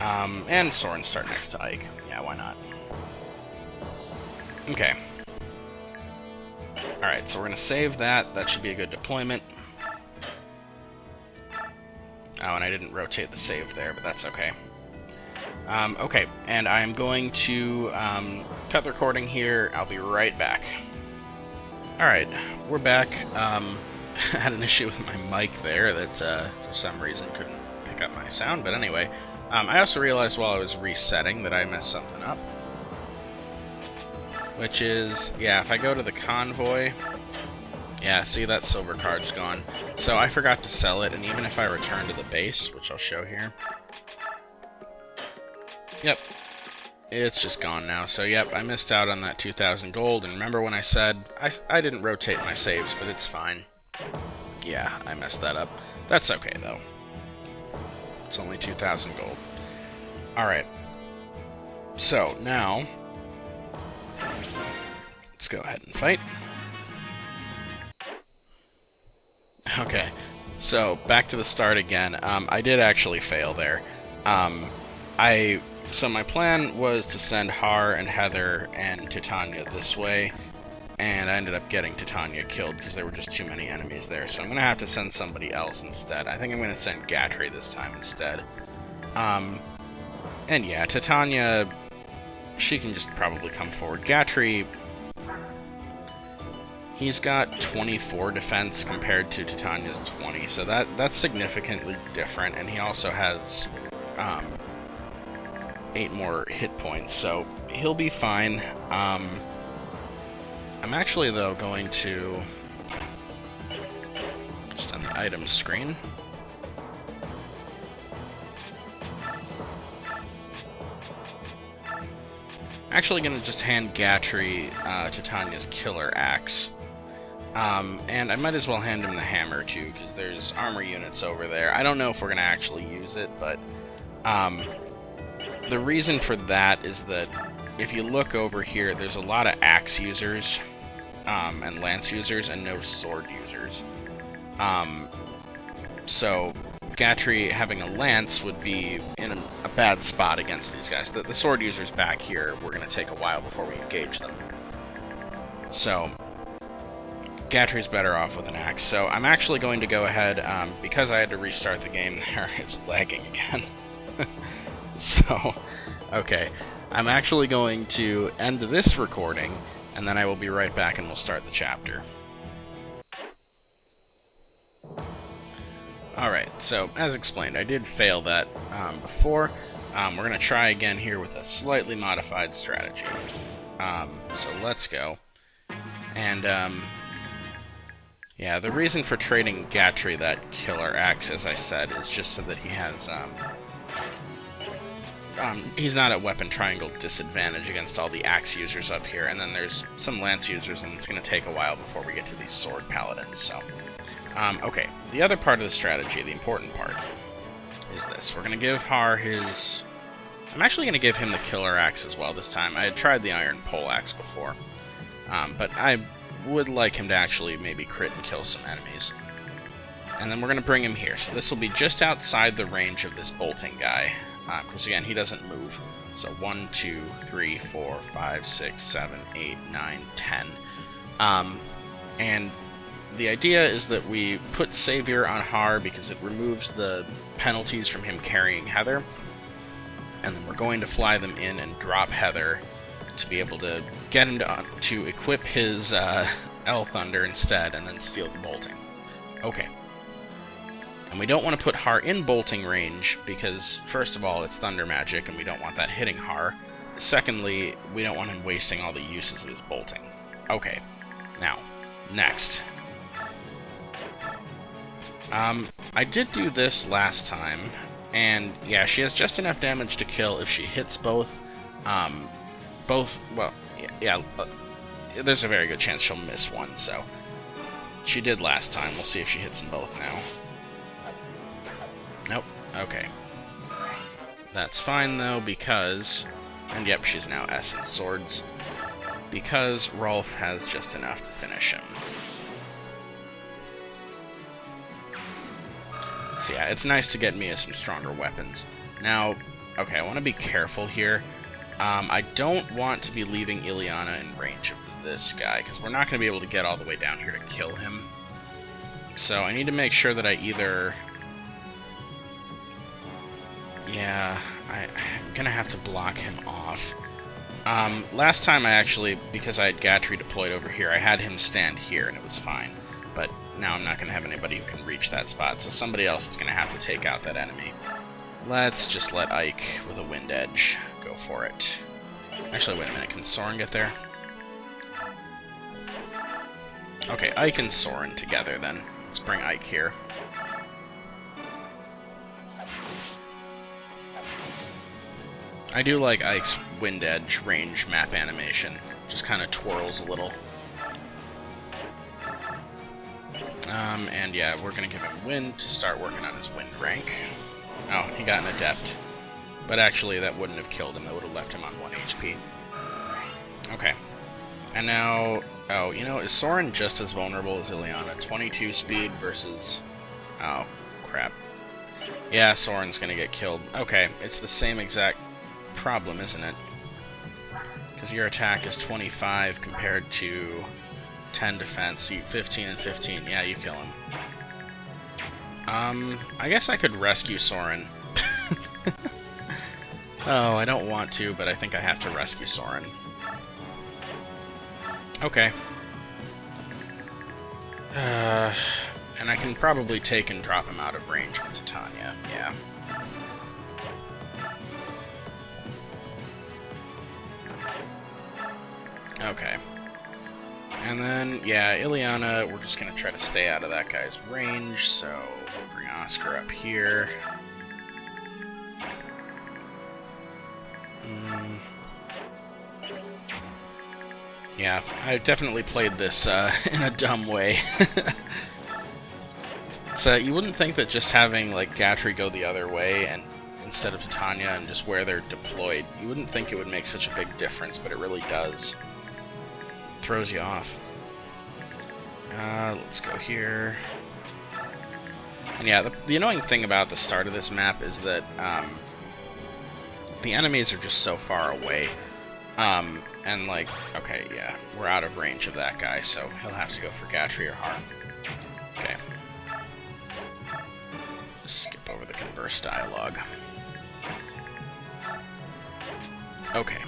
And Soren start next to Ike. Yeah, why not? Okay. Alright, so we're going to save that. That should be a good deployment. Oh, and I didn't rotate the save there, but that's okay. Okay, and I'm going to cut the recording here. I'll be right back. Alright, we're back. I had an issue with my mic there that for some reason couldn't pick up my sound, but anyway. I also realized while I was resetting that I messed something up. Which is, yeah, if I go to the convoy, yeah, see, that silver card's gone. So I forgot to sell it, and even if I return to the base, which I'll show here, yep, it's just gone now. So yep, I missed out on that 2,000 gold, and remember when I said, I didn't rotate my saves, but it's fine. Yeah, I messed that up. That's okay, though. It's only 2,000 gold. Alright. So, now... let's go ahead and fight. Okay, so back to the start again. I did actually fail there. So my plan was to send Har and Heather and Titania this way, and I ended up getting Titania killed because there were just too many enemies there. So I'm going to have to send somebody else instead. I think I'm going to send Gatry this time instead. And yeah, Titania, she can just probably come forward. Gatry... he's got 24 defense compared to Titania's 20, so that's significantly different, and he also has 8 more hit points, so he'll be fine. I'm actually, though, going to... just on the items screen. Actually going to just hand Gatry Titania's killer axe. And I might as well hand him the hammer, too, because there's armor units over there. I don't know if we're going to actually use it, but the reason for that is that if you look over here, there's a lot of axe users and lance users and no sword users. So Gatry having a lance would be in a bad spot against these guys. The sword users back here, we're going to take a while before we engage them. So Gatry's better off with an axe. So I'm actually going to go ahead, because I had to restart the game there, it's lagging again. So, okay. I'm actually going to end this recording, and then I will be right back and we'll start the chapter. Alright, so as explained, I did fail that before. We're going to try again here with a slightly modified strategy. So let's go. And, yeah, the reason for trading Gatry that killer axe, as I said, is just so that he has, he's not at weapon triangle disadvantage against all the axe users up here, and then there's some lance users, and it's going to take a while before we get to these sword paladins, so... okay, the other part of the strategy, the important part, is this. We're going to give Har his... I'm actually going to give him the killer axe as well this time. I had tried the iron pole axe before, but I would like him to actually maybe crit and kill some enemies. And then we're going to bring him here. So this will be just outside the range of this bolting guy, because again, he doesn't move. So 1, 2, 3, 4, 5, 6, 7, 8, 9, 10. And the idea is that we put Savior on Har because it removes the penalties from him carrying Heather. And then we're going to fly them in and drop Heather to be able to get him to equip his L Thunder instead and then steal the bolting. Okay. And we don't want to put Har in bolting range because, first of all, it's thunder magic and we don't want that hitting Har. Secondly, we don't want him wasting all the uses of his bolting. Okay. Now, next. I did do this last time, and yeah, she has just enough damage to kill if she hits both. Well, yeah, there's a very good chance she'll miss one, so she did last time. We'll see if she hits them both now. Nope. Okay. That's fine, though, because... and yep, she's now Essence Swords. Because Rolf has just enough to finish him. So yeah, it's nice to get Mia some stronger weapons. Now, okay, I want to be careful here. I don't want to be leaving Ileana in range of this guy, because we're not going to be able to get all the way down here to kill him. So I need to make sure that I either... yeah, I'm going to have to block him off. Last time I actually, because I had Gatry deployed over here, I had him stand here and it was fine. But now I'm not going to have anybody who can reach that spot, so somebody else is going to have to take out that enemy. Let's just let Ike with a Wind Edge go for it. Actually, wait a minute, can Soren get there? Okay, Ike and Soren together then. Let's bring Ike here. I do like Ike's Wind Edge range map animation. Just kind of twirls a little. And yeah, we're going to give him Wind to start working on his Wind rank. Oh, he got an Adept. But actually, that wouldn't have killed him. That would have left him on 1 HP. Okay. And now... oh, you know, is Soren just as vulnerable as Ileana? 22 speed versus... oh, crap. Yeah, Soren's going to get killed. Okay, it's the same exact problem, isn't it? Because your attack is 25 compared to 10 defense, so you 15 and 15. Yeah, you kill him. I guess I could rescue Soren. Oh, I don't want to, but I think I have to rescue Soren. Okay. And I can probably take and drop him out of range with Titania, yeah. Okay. And then, yeah, Ileana, we're just going to try to stay out of that guy's range, so we'll bring Oscar up here. Yeah, I definitely played this in a dumb way. So you wouldn't think that just having like Gatry go the other way and instead of Titania and just where they're deployed, you wouldn't think it would make such a big difference, but it really does. It throws you off. Let's go here. And yeah, the annoying thing about the start of this map is that the enemies are just so far away. And like, okay, yeah, we're out of range of that guy, so he'll have to go for Gatry or Har. Okay. Just skip over the converse dialogue. Okay.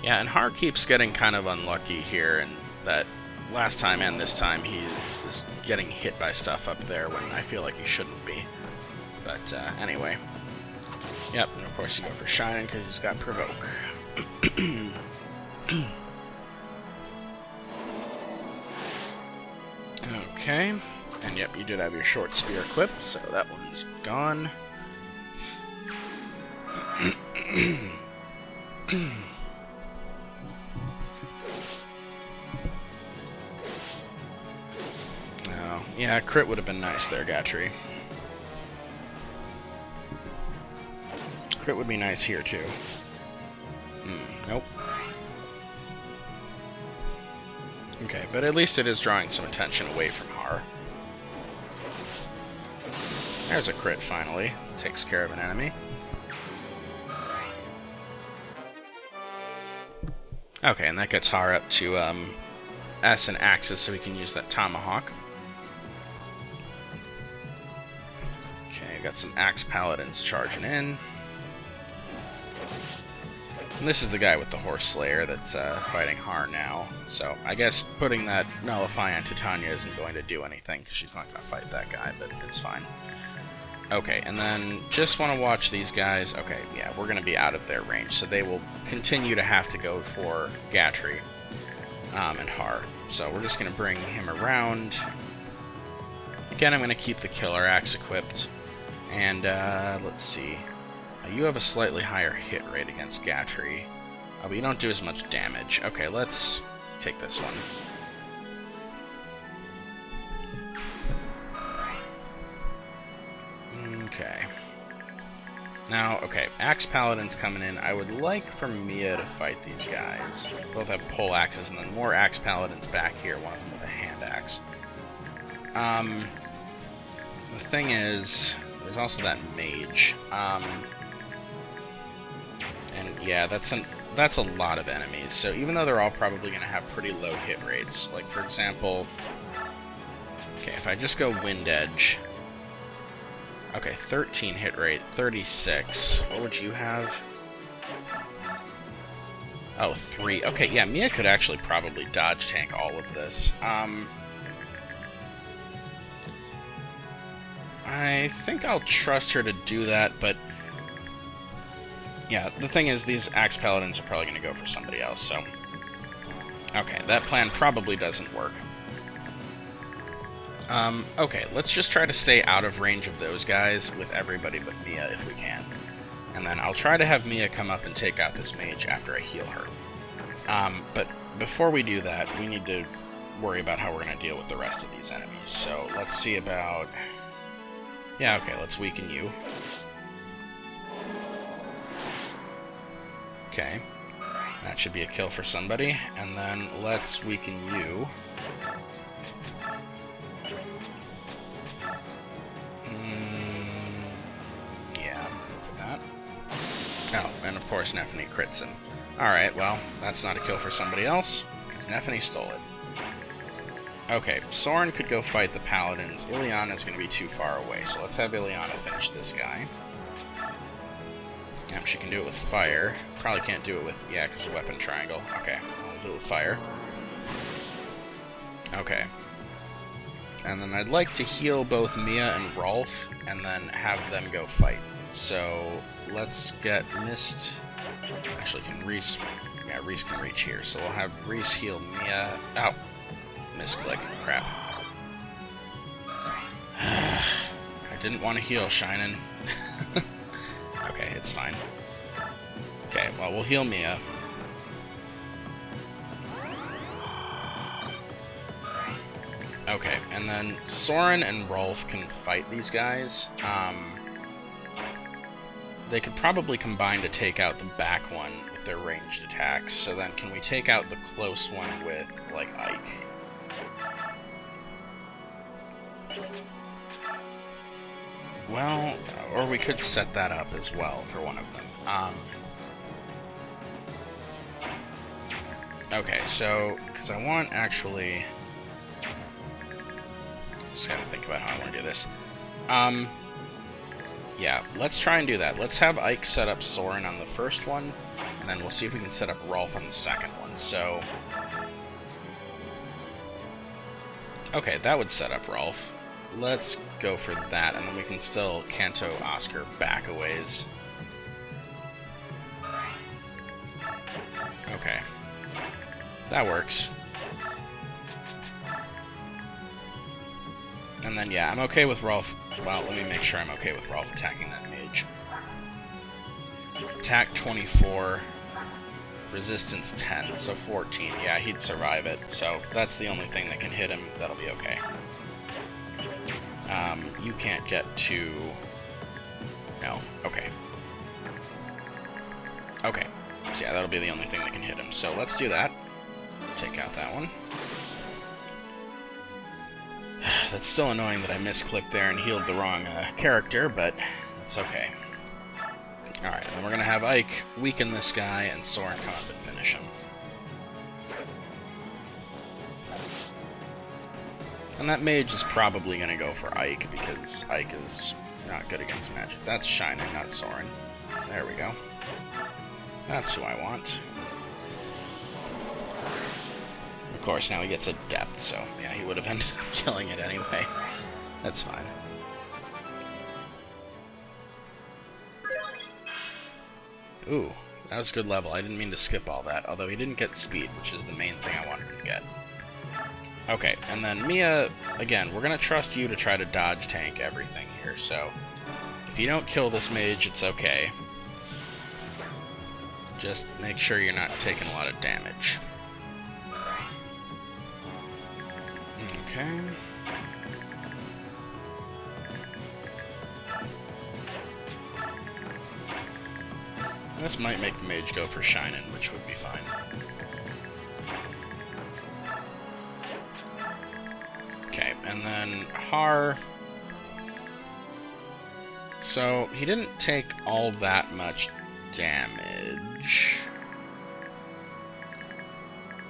Yeah, and Har keeps getting kind of unlucky here, and that last time and this time he is getting hit by stuff up there when I feel like he shouldn't be. But anyway. Yep, and of course you go for Shining because he's got Provoke. Okay, and yep, you did have your short spear equipped, so that one's gone. Oh, yeah, crit would have been nice there, Gatry. Crit would be nice here, too. Nope. Okay, but at least it is drawing some attention away from Har. There's a crit, finally. Takes care of an enemy. Okay, and that gets Har up to S and Axis so he can use that Tomahawk. Okay, got some Axe Paladins charging in. And this is the guy with the Horse Slayer that's fighting Har now. So I guess putting that Nullify on Titania isn't going to do anything because she's not going to fight that guy, but it's fine. Okay, and then just want to watch these guys. Okay, yeah, we're going to be out of their range, so they will continue to have to go for Gatry and Har. So we're just going to bring him around. Again, I'm going to keep the Killer Axe equipped. And let's see. You have a slightly higher hit rate against Gatry, but you don't do as much damage. Okay, let's take this one. Okay. Now, okay, Axe Paladin's coming in. I would like for Mia to fight these guys. Both have pole axes, and then more Axe Paladins back here, one of them with a hand axe. The thing is, there's also that mage. And yeah, that's a lot of enemies. So even though they're all probably going to have pretty low hit rates, like for example, okay, if I just go Wind Edge, okay, 13 hit rate, 36. What would you have? Oh, 3. Okay, yeah, Mia could actually probably dodge tank all of this. I think I'll trust her to do that, but yeah, the thing is, these Axe Paladins are probably going to go for somebody else, so okay, that plan probably doesn't work. Okay, let's just try to stay out of range of those guys with everybody but Mia if we can. And then I'll try to have Mia come up and take out this mage after I heal her. But before we do that, we need to worry about how we're going to deal with the rest of these enemies. So let's see about... Yeah, okay, let's weaken you. Okay, that should be a kill for somebody. And then let's weaken you. Yeah, go for that. Oh, and of course Nephany crits him. Alright, well, that's not a kill for somebody else, because Nephany stole it. Okay, Soren could go fight the Paladins. Ileana's going to be too far away, so let's have Ileana finish this guy. Yep, she can do it with fire. Probably can't do it with... Yeah, because of weapon triangle. Okay, I'll do it with fire. Okay. And then I'd like to heal both Mia and Rolf, and then have them go fight. So let's get Mist. Actually, can Reese? Yeah, Reese can reach here. So we'll have Reese heal Mia. Ow, misclick. Crap. I didn't want to heal Shinin. Okay, it's fine. Okay, well, we'll heal Mia. Okay, and then Soren and Rolf can fight these guys. They could probably combine to take out the back one with their ranged attacks. So then can we take out the close one with, like, Ike? Well, or we could set that up as well for one of them. Okay, so, because I want actually... Just gotta think about how I want to do this. Yeah, let's try and do that. Let's have Ike set up Soren on the first one, and then we'll see if we can set up Rolf on the second one. So... Okay, that would set up Rolf. Let's go for that, and then we can still Kanto Oscar back a ways. Okay. That works. And then, yeah, I'm okay with Rolf. Well, let me make sure I'm okay with Rolf attacking that mage. Attack 24, resistance 10, so 14. Yeah, he'd survive it, so that's the only thing that can hit him. That'll be okay. You can't get to... No, okay. Okay, so yeah, that'll be the only thing that can hit him. So let's do that. Take out that one. That's still annoying that I misclicked there and healed the wrong character, but that's okay. Alright, and then we're going to have Ike weaken this guy and Soren come up and finish him. And that mage is probably going to go for Ike, because Ike is not good against magic. That's Shiner, not Soren. There we go. That's who I want. Of course, now he gets Adept, so yeah, he would have ended up killing it anyway. That's fine. Ooh, that was a good level. I didn't mean to skip all that, although he didn't get speed, which is the main thing I wanted him to get. Okay, and then Mia, again, we're going to trust you to try to dodge tank everything here, so if you don't kill this mage, it's okay. Just make sure you're not taking a lot of damage. Okay. This might make the mage go for Shinin, which would be fine. Okay, and then Har. So, he didn't take all that much damage.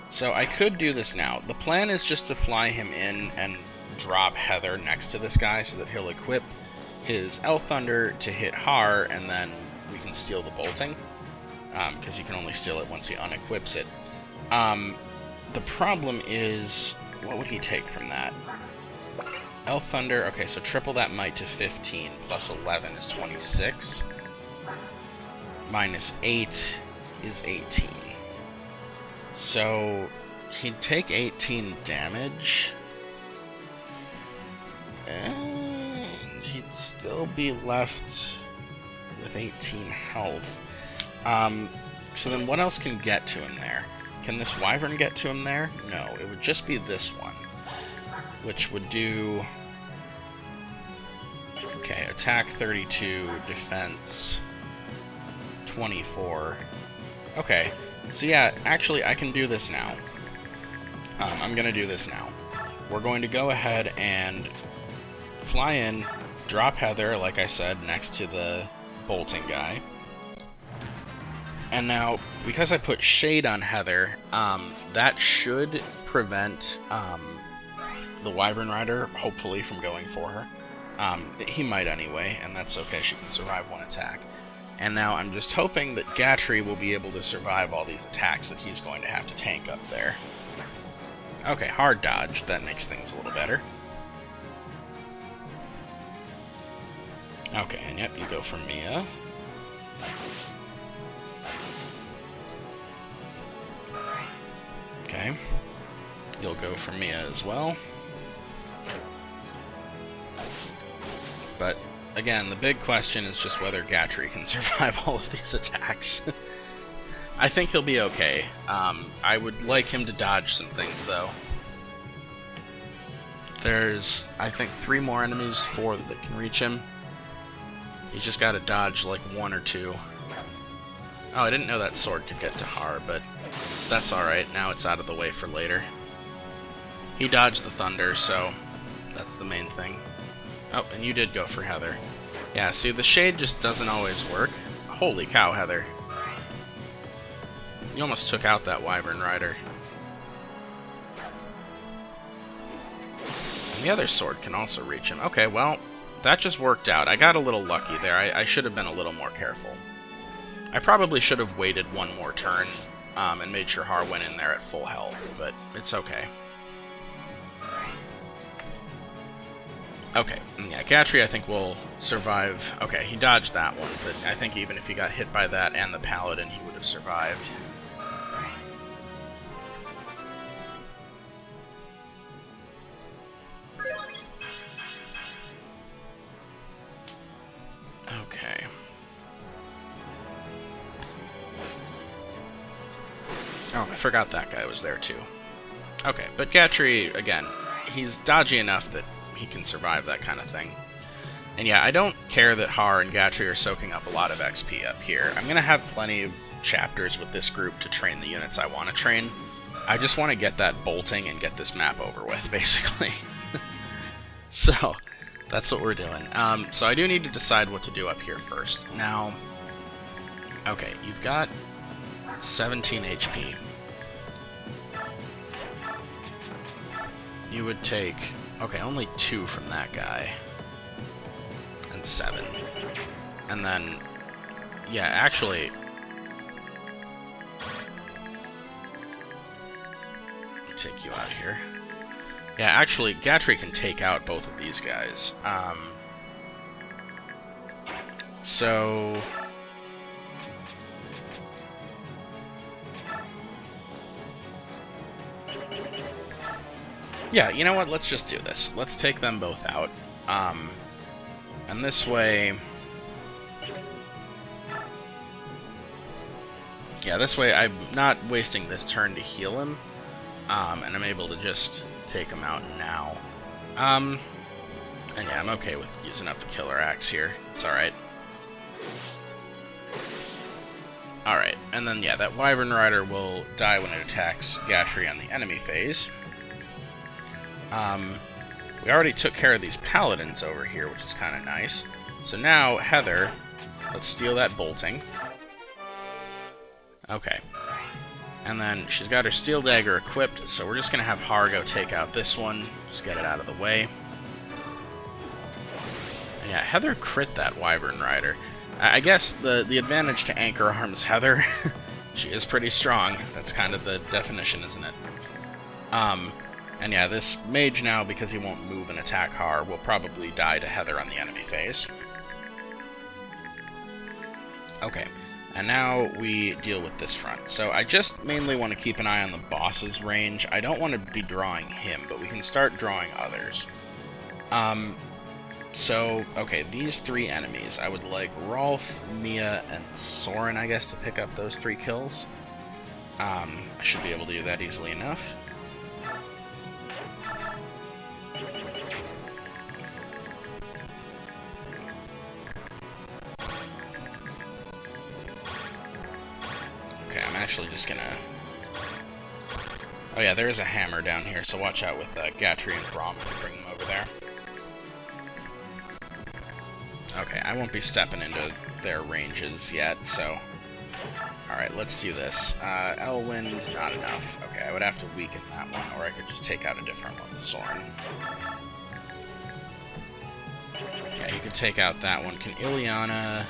So I could do this now. The plan is just to fly him in and drop Heather next to this guy so that he'll equip his Thunder to hit Har, and then we can steal the bolting. Because he can only steal it once he unequips it. The problem is, what would he take from that? Thunder, okay, so triple that might to 15, plus 11 is 26. Minus 8 is 18. So, he'd take 18 damage, and he'd still be left with 18 health. So then what else can get to him there? Can this Wyvern get to him there? No, it would just be this one, which would do... Okay, attack 32, defense 24. Okay. So yeah, actually, I can do this now. I'm going to do this now. We're going to go ahead and fly in, drop Heather, like I said, next to the bolting guy. And now, because I put Shade on Heather, that should prevent the Wyvern Rider, hopefully, from going for her. He might anyway, and that's okay. She can survive one attack. And now I'm just hoping that Gatry will be able to survive all these attacks that he's going to have to tank up there. Okay, hard dodge. That makes things a little better. Okay, and yep, you go for Mia. Okay. You'll go for Mia as well. But, again, the big question is just whether Gatry can survive all of these attacks. I think he'll be okay. I would like him to dodge some things, though. There's, I think, 3 more enemies, 4 that can reach him. He's just got to dodge, like, 1 or 2. Oh, I didn't know that sword could get to Har, but that's alright. Now it's out of the way for later. He dodged the thunder, so that's the main thing. Oh, and you did go for Heather. Yeah, see, the shade just doesn't always work. Holy cow, Heather. You almost took out that Wyvern Rider. And the other sword can also reach him. Okay, well, that just worked out. I got a little lucky there. I should have been a little more careful. I probably should have waited 1 more turn and made sure Har went in there at full health, but it's okay. Okay, yeah, Gatry I think will survive. Okay, he dodged that one, but I think even if he got hit by that and the Paladin, he would have survived. Okay. Oh, I forgot that guy was there too. Okay, but Gatry, again, he's dodgy enough that he can survive that kind of thing. And yeah, I don't care that Har and Gatry are soaking up a lot of XP up here. I'm going to have plenty of chapters with this group to train the units I want to train. I just want to get that bolting and get this map over with, basically. So, that's what we're doing. So I do need to decide what to do up here first. Now, okay, you've got 17 HP. You would take... Okay, only 2 from that guy. And 7. And then... Yeah, actually... Let me take you out here. Yeah, actually, Gatry can take out both of these guys. So... Yeah, you know what? Let's just do this. Let's take them both out. And this way... Yeah, this way I'm not wasting this turn to heal him. And I'm able to just take him out now. And yeah, I'm okay with using up the Killer Axe here. It's alright. Alright, and then yeah, that Wyvern Rider will die when it attacks Gatry on the enemy phase. We already took care of these Paladins over here, which is kind of nice. So now, Heather, let's steal that bolting. Okay. And then she's got her Steel Dagger equipped, so we're just going to have Har go take out this one. Just get it out of the way. And yeah, Heather crit that Wyvern Rider. I guess the advantage to Anchor Arms Heather, she is pretty strong. That's kind of the definition, isn't it? And yeah, this mage now, because he won't move and attack Har, will probably die to Heather on the enemy phase. Okay, and now we deal with this front. So I just mainly want to keep an eye on the boss's range. I don't want to be drawing him, but we can start drawing others. So, okay, these 3 enemies. I would like Rolf, Mia, and Soren, I guess, to pick up those 3 kills. I should be able to do that easily enough. Okay, I'm actually just gonna... Oh yeah, there is a hammer down here, so watch out with Gatry and Braum if you bring them over there. Okay, I won't be stepping into their ranges yet, so... Alright, let's do this. Elwind, not enough. Okay, I would have to weaken that one, or I could just take out a different one with Soren. Yeah, you could take out that one. Can Ileana...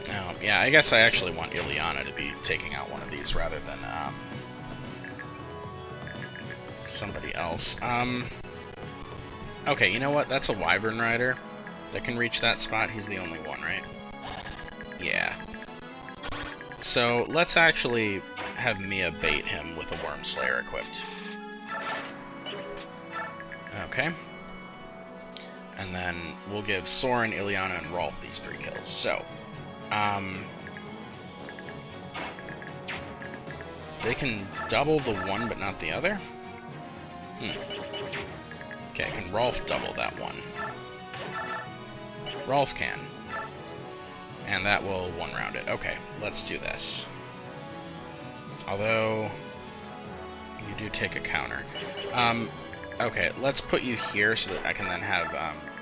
Oh, yeah, I guess I actually want Ileana to be taking out one of these rather than, somebody else. Okay, you know what? That's a Wyvern Rider that can reach that spot. He's the only one, right? Yeah. So let's actually have Mia bait him with a Worm Slayer equipped. Okay. And then we'll give Soren, Ileana, and Rolf these 3 kills. So, they can double the one but not the other? Okay, can Rolf double that one? Rolf can. And that will one-round it. Okay, let's do this. Although, you do take a counter. Okay, let's put you here so that I can then have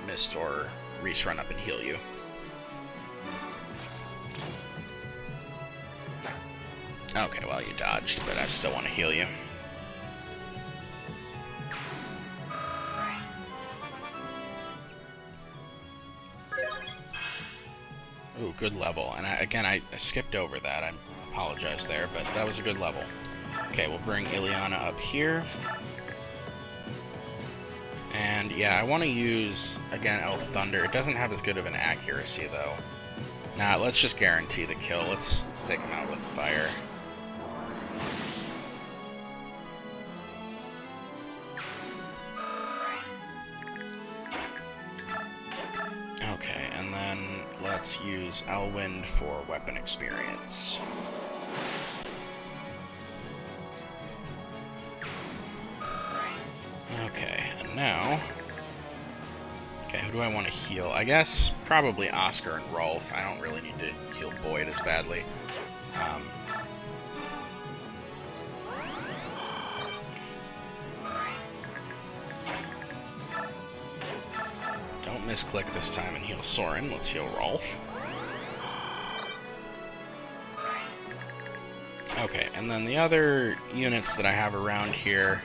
Mist or Reese run up and heal you. Okay, well, you dodged, but I still want to heal you. Ooh, good level. And again, I skipped over that. I apologize there, but that was a good level. Okay, we'll bring Ileana up here. And yeah, I want to use, again, Elf Thunder. It doesn't have as good of an accuracy, though. Nah, let's just guarantee the kill. Let's take him out with fire. Okay, and then let's use Elwind for weapon experience. Okay, and now... Okay, who do I want to heal? I guess probably Oscar and Rolf. I don't really need to heal Boyd as badly. Don't misclick this time and heal Soren. Let's heal Rolf. Okay, and then the other units that I have around here...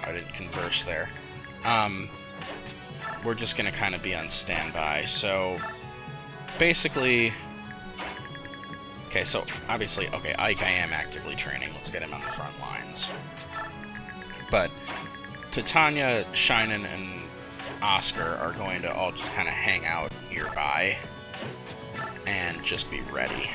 I didn't converse there. We're just going to kind of be on standby. So, basically... Okay, so, obviously, okay, Ike I am actively training. Let's get him on the front lines. But, Titania, Shinen, and Oscar are going to all just kind of hang out nearby and just be ready.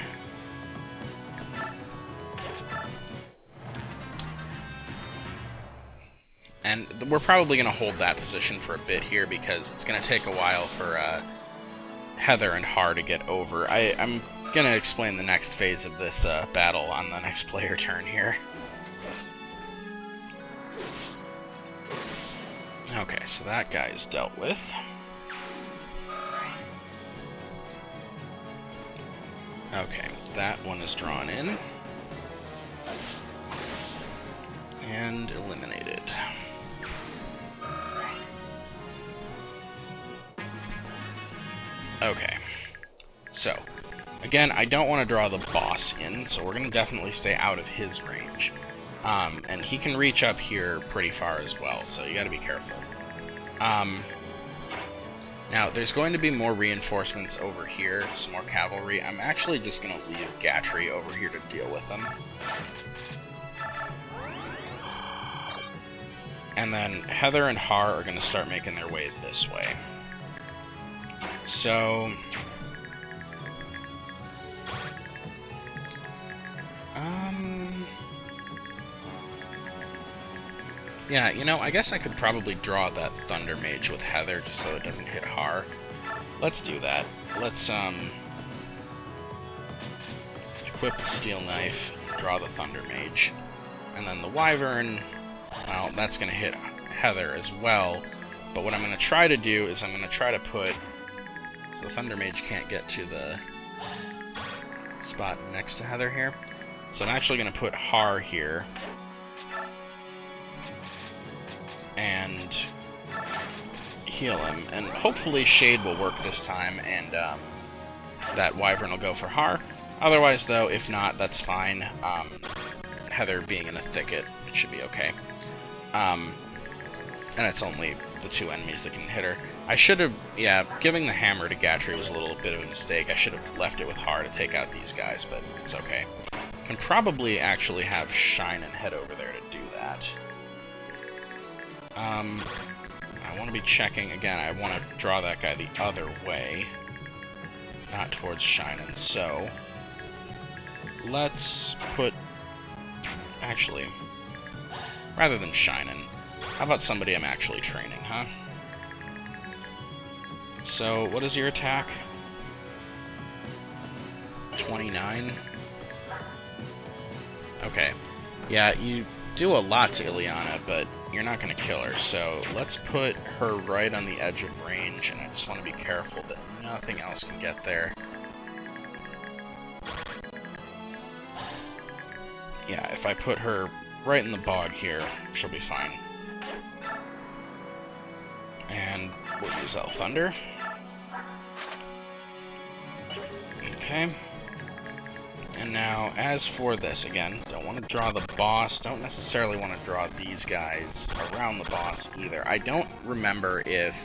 And we're probably going to hold that position for a bit here because it's going to take a while for Heather and Har to get over. I'm going to explain the next phase of this battle on the next player turn here. Okay, so that guy is dealt with. Okay, that one is drawn in. And eliminated. Okay, so, again, I don't want to draw the boss in, so we're going to definitely stay out of his range. And he can reach up here pretty far as well, so you gotta be careful. Now, there's going to be more reinforcements over here, some more cavalry. I'm actually just going to leave Gatry over here to deal with them. And then Heather and Har are going to start making their way this way. So... yeah, you know, I guess I could probably draw that Thunder Mage with Heather just so it doesn't hit Har. Let's do that. Let's, equip the Steel Knife, draw the Thunder Mage. And then the Wyvern, well, that's going to hit Heather as well. But what I'm going to try to do is I'm going to try to put... So the Thunder Mage can't get to the spot next to Heather here. So I'm actually going to put Har here. And heal him. And hopefully Shade will work this time, and that Wyvern will go for Har. Otherwise, though, if not, that's fine. Heather being in a thicket, it should be okay. And it's only the 2 enemies that can hit her. I should have, yeah, giving the hammer to Gatry was a little bit of a mistake. I should have left it with Har to take out these guys, but it's okay. Can probably actually have Shine and head over there to do that. I want to be checking, again, I want to draw that guy the other way, not towards Shinin', so let's put, actually, rather than Shinin', how about somebody I'm actually training, huh? So, what is your attack? 29? Okay. Yeah, you do a lot to Ileana, but you're not going to kill her, so let's put her right on the edge of range, and I just want to be careful that nothing else can get there. Yeah, if I put her right in the bog here, she'll be fine. And we'll use El Thunder. Okay. And now, as for this, again, don't want to draw the boss, don't necessarily want to draw these guys around the boss either. I don't remember if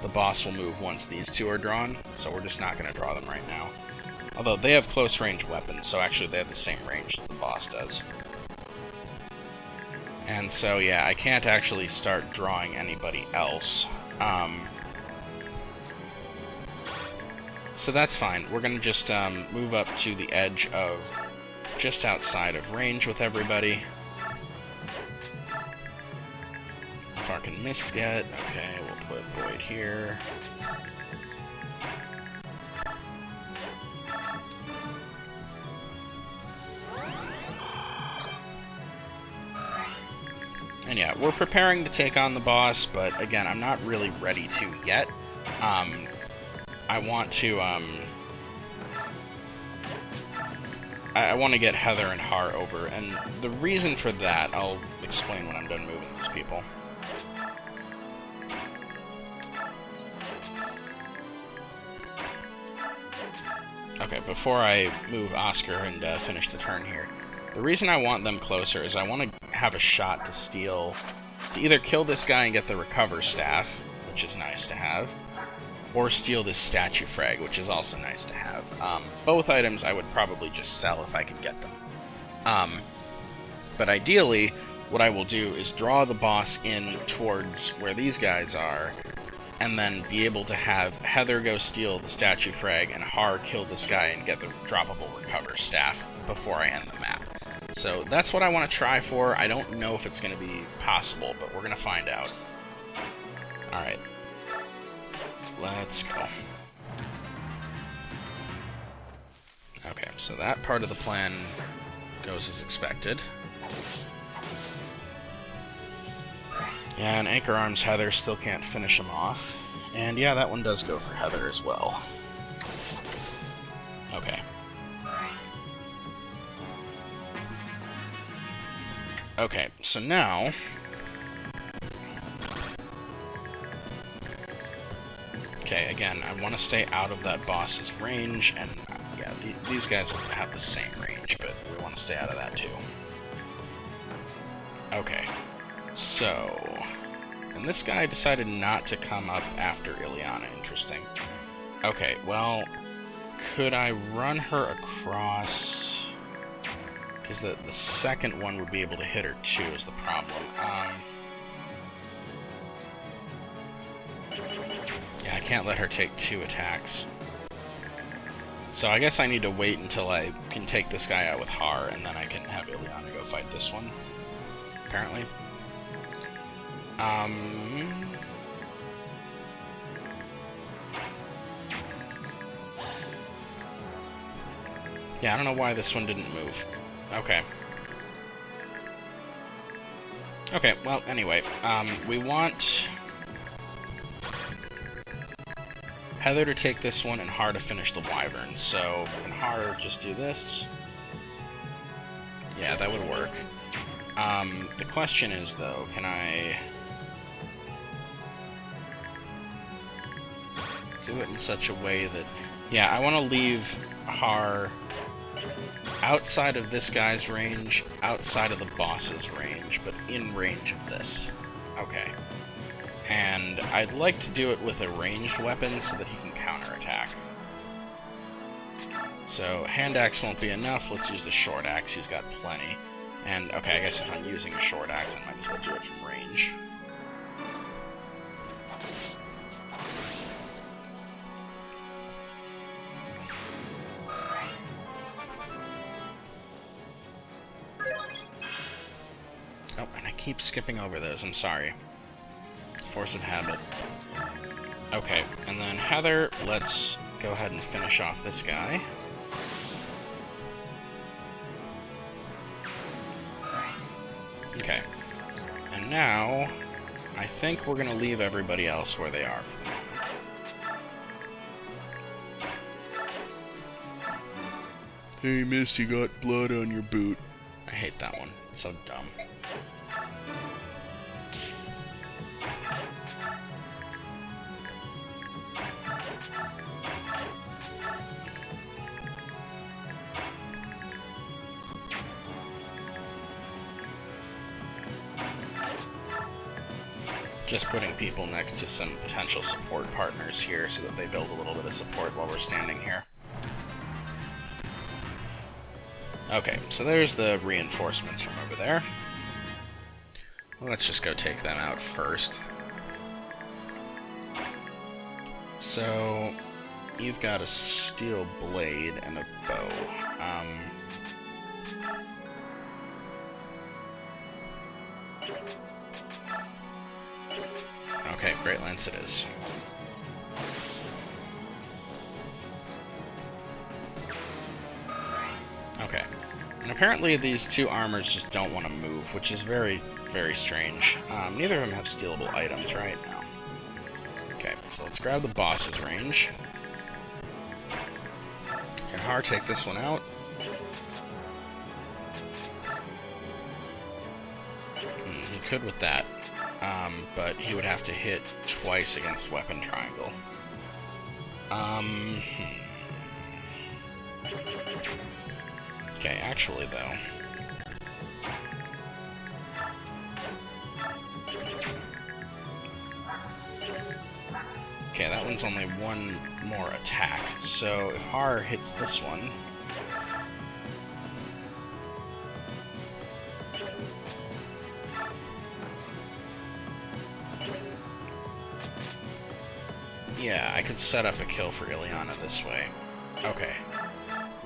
the boss will move once these two are drawn, so we're just not going to draw them right now. Although they have close range weapons, so actually they have the same range as the boss does. And so, yeah, I can't actually start drawing anybody else. So that's fine. We're going to just move up to the edge of just outside of range with everybody. Fucking missed yet. Okay, we'll put Void here. And yeah, we're preparing to take on the boss, but again, I'm not really ready to yet. I want to, I want to get Heather and Har over, and the reason for that, I'll explain when I'm done moving these people. Okay, before I move Oscar and finish the turn here, the reason I want them closer is I want to have a shot to steal, to either kill this guy and get the Recover Staff, which is nice to have, or steal this statue frag, which is also nice to have. Both items I would probably just sell if I could get them. But ideally, what I will do is draw the boss in towards where these guys are, and then be able to have Heather go steal the statue frag and Har kill this guy and get the droppable Recover Staff before I end the map. So that's what I want to try for. I don't know if it's going to be possible, but we're going to find out. Alright. Let's go. Okay, so that part of the plan goes as expected. Yeah, and Anchor Arms Heather still can't finish him off. And yeah, that one does go for Heather as well. Okay. Okay, so now... Okay, again, I want to stay out of that boss's range, and yeah, these guys have the same range, but we want to stay out of that too. Okay, so... And this guy decided not to come up after Ileana, interesting. Okay, well, could I run her across? Because the second one would be able to hit her too is the problem. Yeah, I can't let her take 2 attacks. So I guess I need to wait until I can take this guy out with Har, and then I can have Ileana go fight this one, apparently. Yeah, I don't know why this one didn't move. Okay. Okay, well, anyway, we want Heather to take this one and Har to finish the Wyvern. So, can Har just do this? Yeah, that would work. The question is, though, can I do it in such a way that... Yeah, I want to leave Har outside of this guy's range, outside of the boss's range, but in range of this. Okay. And I'd like to do it with a ranged weapon so that he can counterattack. So, hand axe won't be enough, let's use the short axe, he's got plenty. And, okay, I guess if I'm using a short axe, I might as well do it from range. keep skipping over those. I'm sorry. Force of habit. Okay, and then Heather, let's go ahead and finish off this guy. Okay. And now, I think we're going to leave everybody else where they are for the moment. Hey, miss, you got blood on your boot. I hate that one. It's so dumb. Just putting people next to some potential support partners here so that they build a little bit of support while we're standing here. Okay, so there's the reinforcements from over there. Let's just go take them out first. So, you've got a steel blade and a bow. Okay, Great Lance it is. Okay. And apparently these two armors just don't want to move, which is very, very strange. Neither of them have stealable items, right? No. Okay, so let's grab the boss's range. Can Har take this one out? He could with that. But he would have to hit twice against weapon triangle. Okay, actually, though. Okay, that one's only one more attack, so if Har hits this one... Yeah, I could set up a kill for Ileana this way. Okay,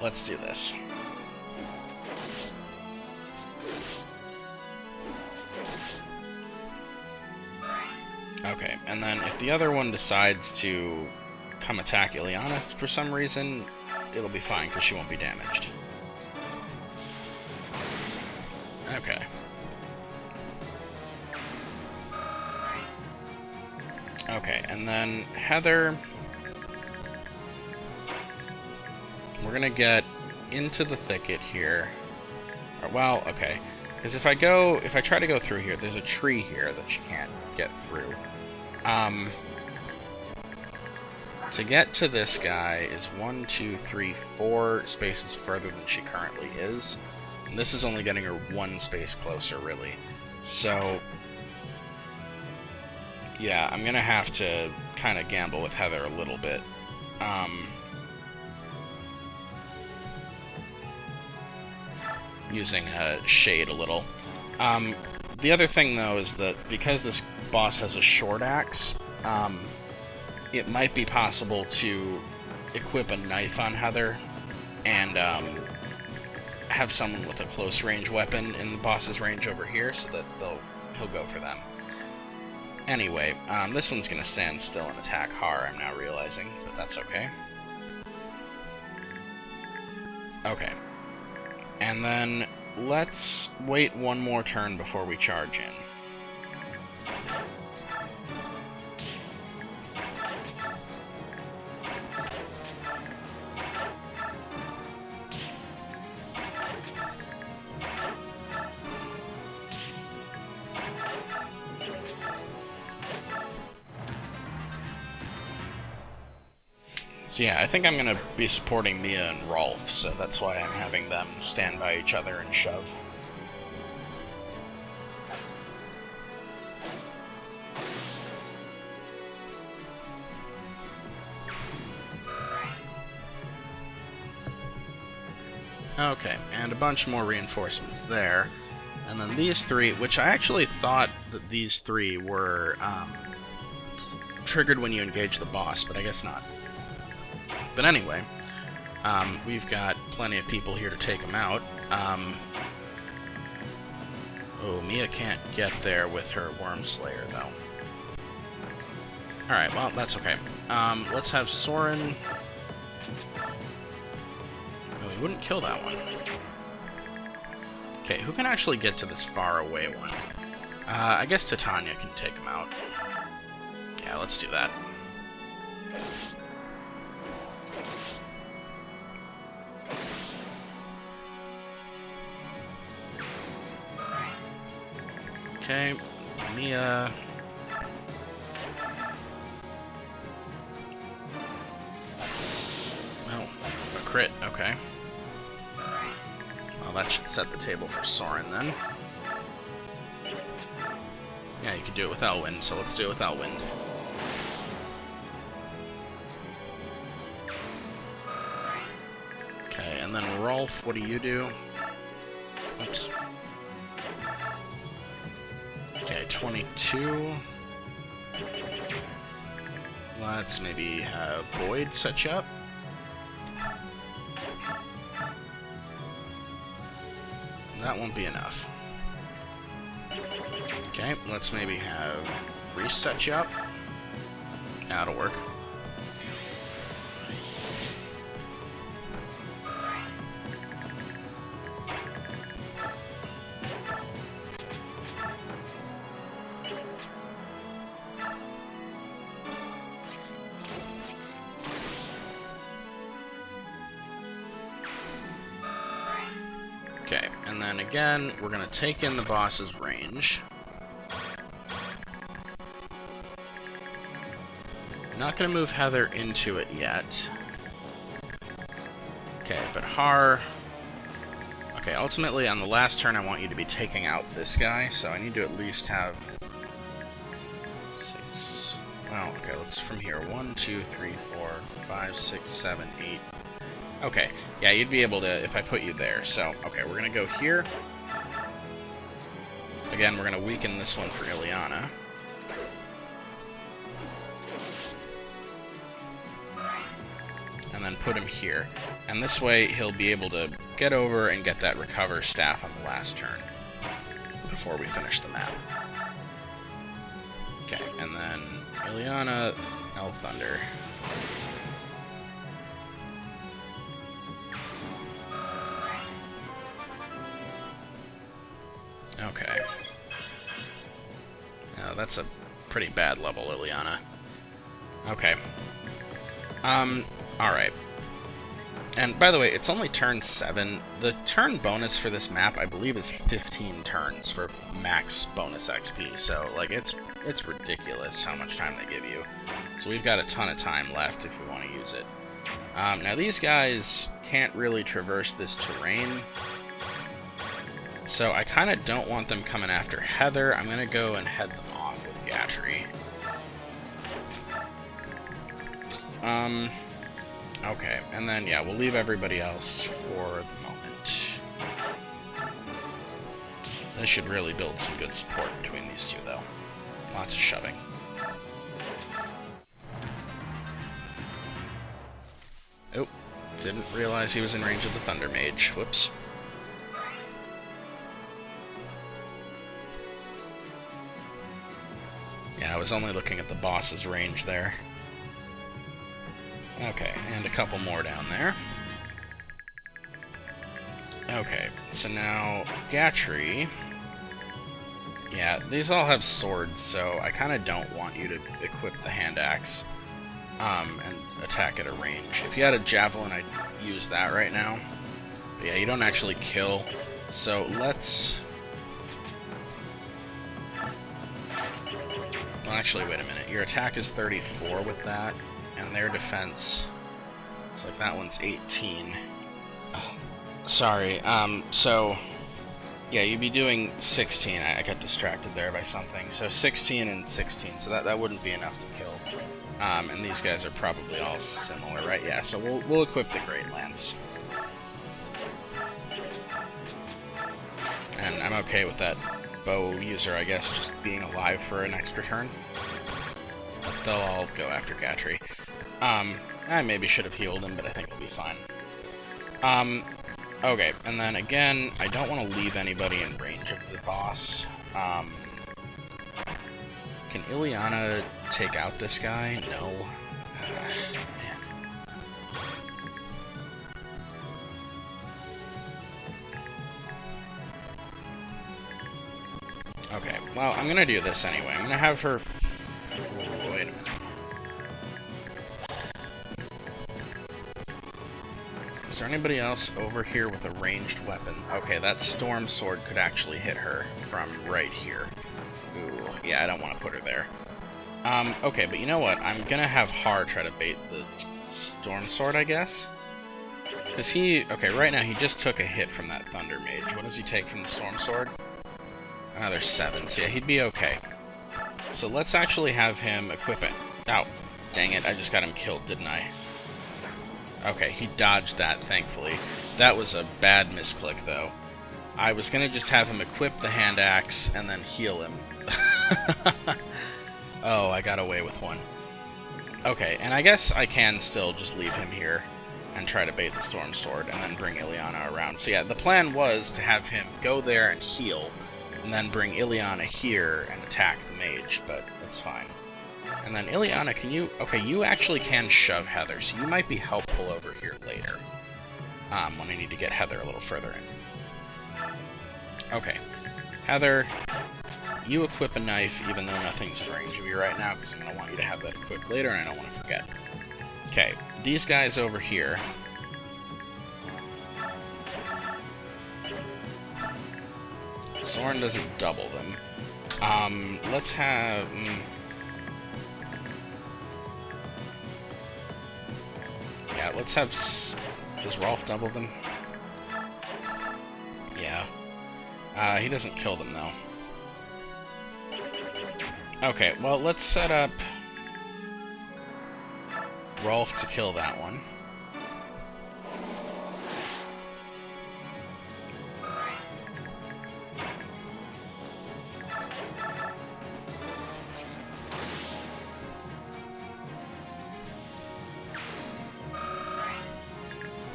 let's do this. Okay, and then if the other one decides to come attack Ileana for some reason, it'll be fine because she won't be damaged. Okay. Okay, and then Heather, we're gonna get into the thicket here. Well, okay, because if I try to go through here, there's a tree here that she can't get through. To get to this guy is 1, 2, 3, 4 spaces further than she currently is. And this is only getting her one space closer, really. So, yeah, I'm gonna have to kind of gamble with Heather a little bit. Using shade a little. The other thing, though, is that because this boss has a short axe, it might be possible to equip a knife on Heather and have someone with a close range weapon in the boss's range over here so that he'll go for them. Anyway, this one's going to stand still and attack Har, I'm now realizing, but that's okay. Okay. And then let's wait one more turn before we charge in. So yeah, I think I'm going to be supporting Mia and Rolf, so that's why I'm having them stand by each other and shove. Okay, and a bunch more reinforcements there. And then these three, which I actually thought that these three were triggered when you engage the boss, but I guess not. But anyway, we've got plenty of people here to take them out. Oh, Mia can't get there with her Worm Slayer, though. Alright, well, that's okay. Let's have Soren... Oh, he wouldn't kill that one. Okay, who can actually get to this far away one? I guess Titania can take him out. Yeah, let's do that. Okay, Mia... Well, a crit, okay. Well, that should set the table for Soren, then. Yeah, you could do it without wind, so let's do it without wind. Okay, and then Rolf, what do you do? Oops. Okay, 22. Let's maybe have Boyd set you up. That won't be enough. Okay, let's maybe have Reese set you up. That'll work. Okay, and then again, we're going to take in the boss's range. Not going to move Heather into it yet. Okay, but Har... Okay, ultimately, on the last turn, I want you to be taking out this guy, so I need to at least have... 6... Well, okay, let's from here. 1, 2, 3, 4, 5, 6, 7, 8... Okay, yeah, you'd be able to if I put you there. So, okay, we're going to go here. Again, we're going to weaken this one for Ileana. And then put him here. And this way, he'll be able to get over and get that recover staff on the last turn before we finish the map. Okay, and then Ileana, El Thunder. Okay. Now, that's a pretty bad level, Ileana. Okay. Alright. And, by the way, it's only turn 7. The turn bonus for this map, I believe, is 15 turns for max bonus XP. So, like, it's ridiculous how much time they give you. So we've got a ton of time left if we want to use it. Now, these guys can't really traverse this terrain. So I kind of don't want them coming after Heather. I'm going to go and head them off with Gatry. Okay, and then, yeah, we'll leave everybody else for the moment. This should really build some good support between these two, though. Lots of shoving. Oh, didn't realize he was in range of the Thunder Mage. Whoops. Yeah, I was only looking at the boss's range there. Okay, and a couple more down there. Okay, so now Gatry. Yeah, these all have swords, so I kind of don't want you to equip the hand axe and attack at a range. If you had a javelin, I'd use that right now. But yeah, you don't actually kill, so let's... Well, actually, wait a minute. Your attack is 34 with that, and their defense... It's like that one's 18. Oh, sorry, so... Yeah, you'd be doing 16. I got distracted there by something. So 16 and 16, so that wouldn't be enough to kill. And these guys are probably all similar, right? Yeah, so we'll equip the Great Lance. And I'm okay with that bow user, I guess, just being alive for an extra turn. But they'll all go after Gatry. I maybe should have healed him, but I think it'll be fine. Okay, and then again, I don't want to leave anybody in range of the boss. Can Ileana take out this guy? No. Man. Okay, well, I'm gonna do this anyway. I'm gonna have her... Wait a minute. Is there anybody else over here with a ranged weapon? Okay, that storm sword could actually hit her from right here. Ooh, yeah, I don't want to put her there. Okay, but you know what? I'm gonna have Har try to bait the storm sword, I guess? Because okay, right now he just took a hit from that thunder mage. What does he take from the storm sword? Another 7, so yeah, he'd be okay. So let's actually have him equip it. Oh, dang it, I just got him killed, didn't I? Okay, he dodged that, thankfully. That was a bad misclick, though. I was gonna just have him equip the hand axe and then heal him. Oh, I got away with one. Okay, and I guess I can still just leave him here and try to bait the storm sword and then bring Ileana around. So yeah, the plan was to have him go there and heal, and then bring Ileana here and attack the mage, but it's fine. And then Ileana, can you... Okay, you actually can shove Heather, so you might be helpful over here later. When I need to get Heather a little further in. Okay. Heather, you equip a knife even though nothing's in range of you right now, because I'm going to want you to have that equipped later, and I don't want to forget. Okay, these guys over here... Soren doesn't double them. Let's have... Yeah, let's have... Does Rolf double them? Yeah. He doesn't kill them, though. Okay, well, let's set up... Rolf to kill that one.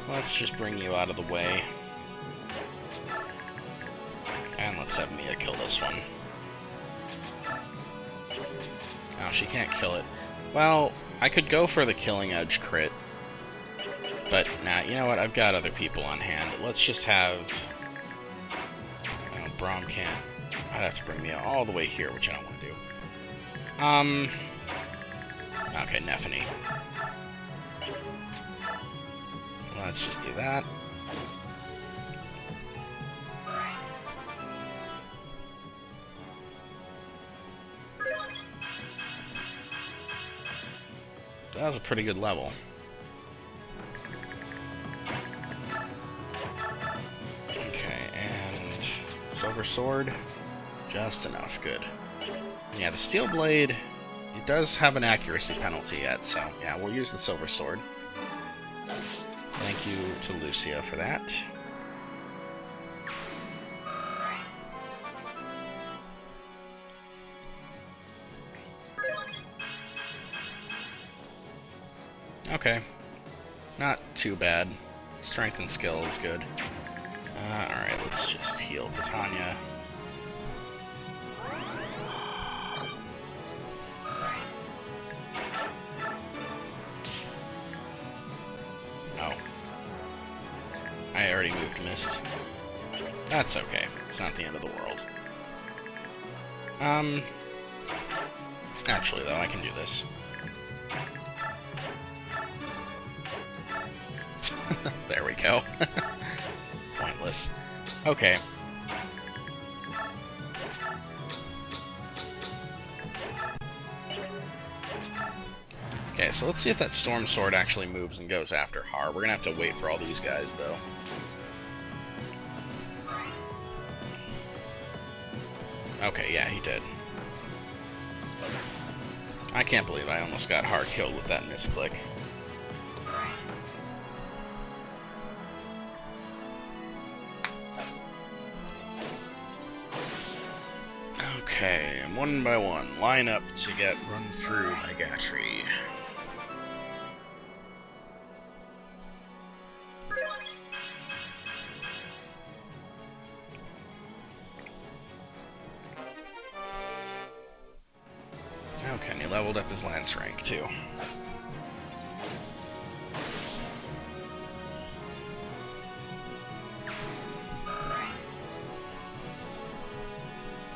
Let's just bring you out of the way. And let's have Mia kill this one. Oh, she can't kill it. Well, I could go for the Killing Edge crit. But, nah, you know what? I've got other people on hand. Let's just have... Oh, Braum can't... I'd have to bring Mia all the way here, which I don't want to do. Okay, Nephany. Let's just do that. That was a pretty good level. Okay, and Silver Sword. Just enough, good. Yeah, the Steel Blade, it does have an accuracy penalty yet, so yeah, we'll use the Silver Sword. Thank you to Lucia for that. Okay. Not too bad. Strength and skill is good. Alright, let's just heal Titania. Oh. I already moved Mist. That's okay. It's not the end of the world. Actually, though, I can do this. There we go. Pointless. Okay. Okay, so let's see if that Storm Sword actually moves and goes after Har. We're gonna have to wait for all these guys, though. Okay, yeah, he did. I can't believe I almost got Har killed with that misclick. Okay, and one by one, line up to get run through by Gatry. leveled up his lance rank, too.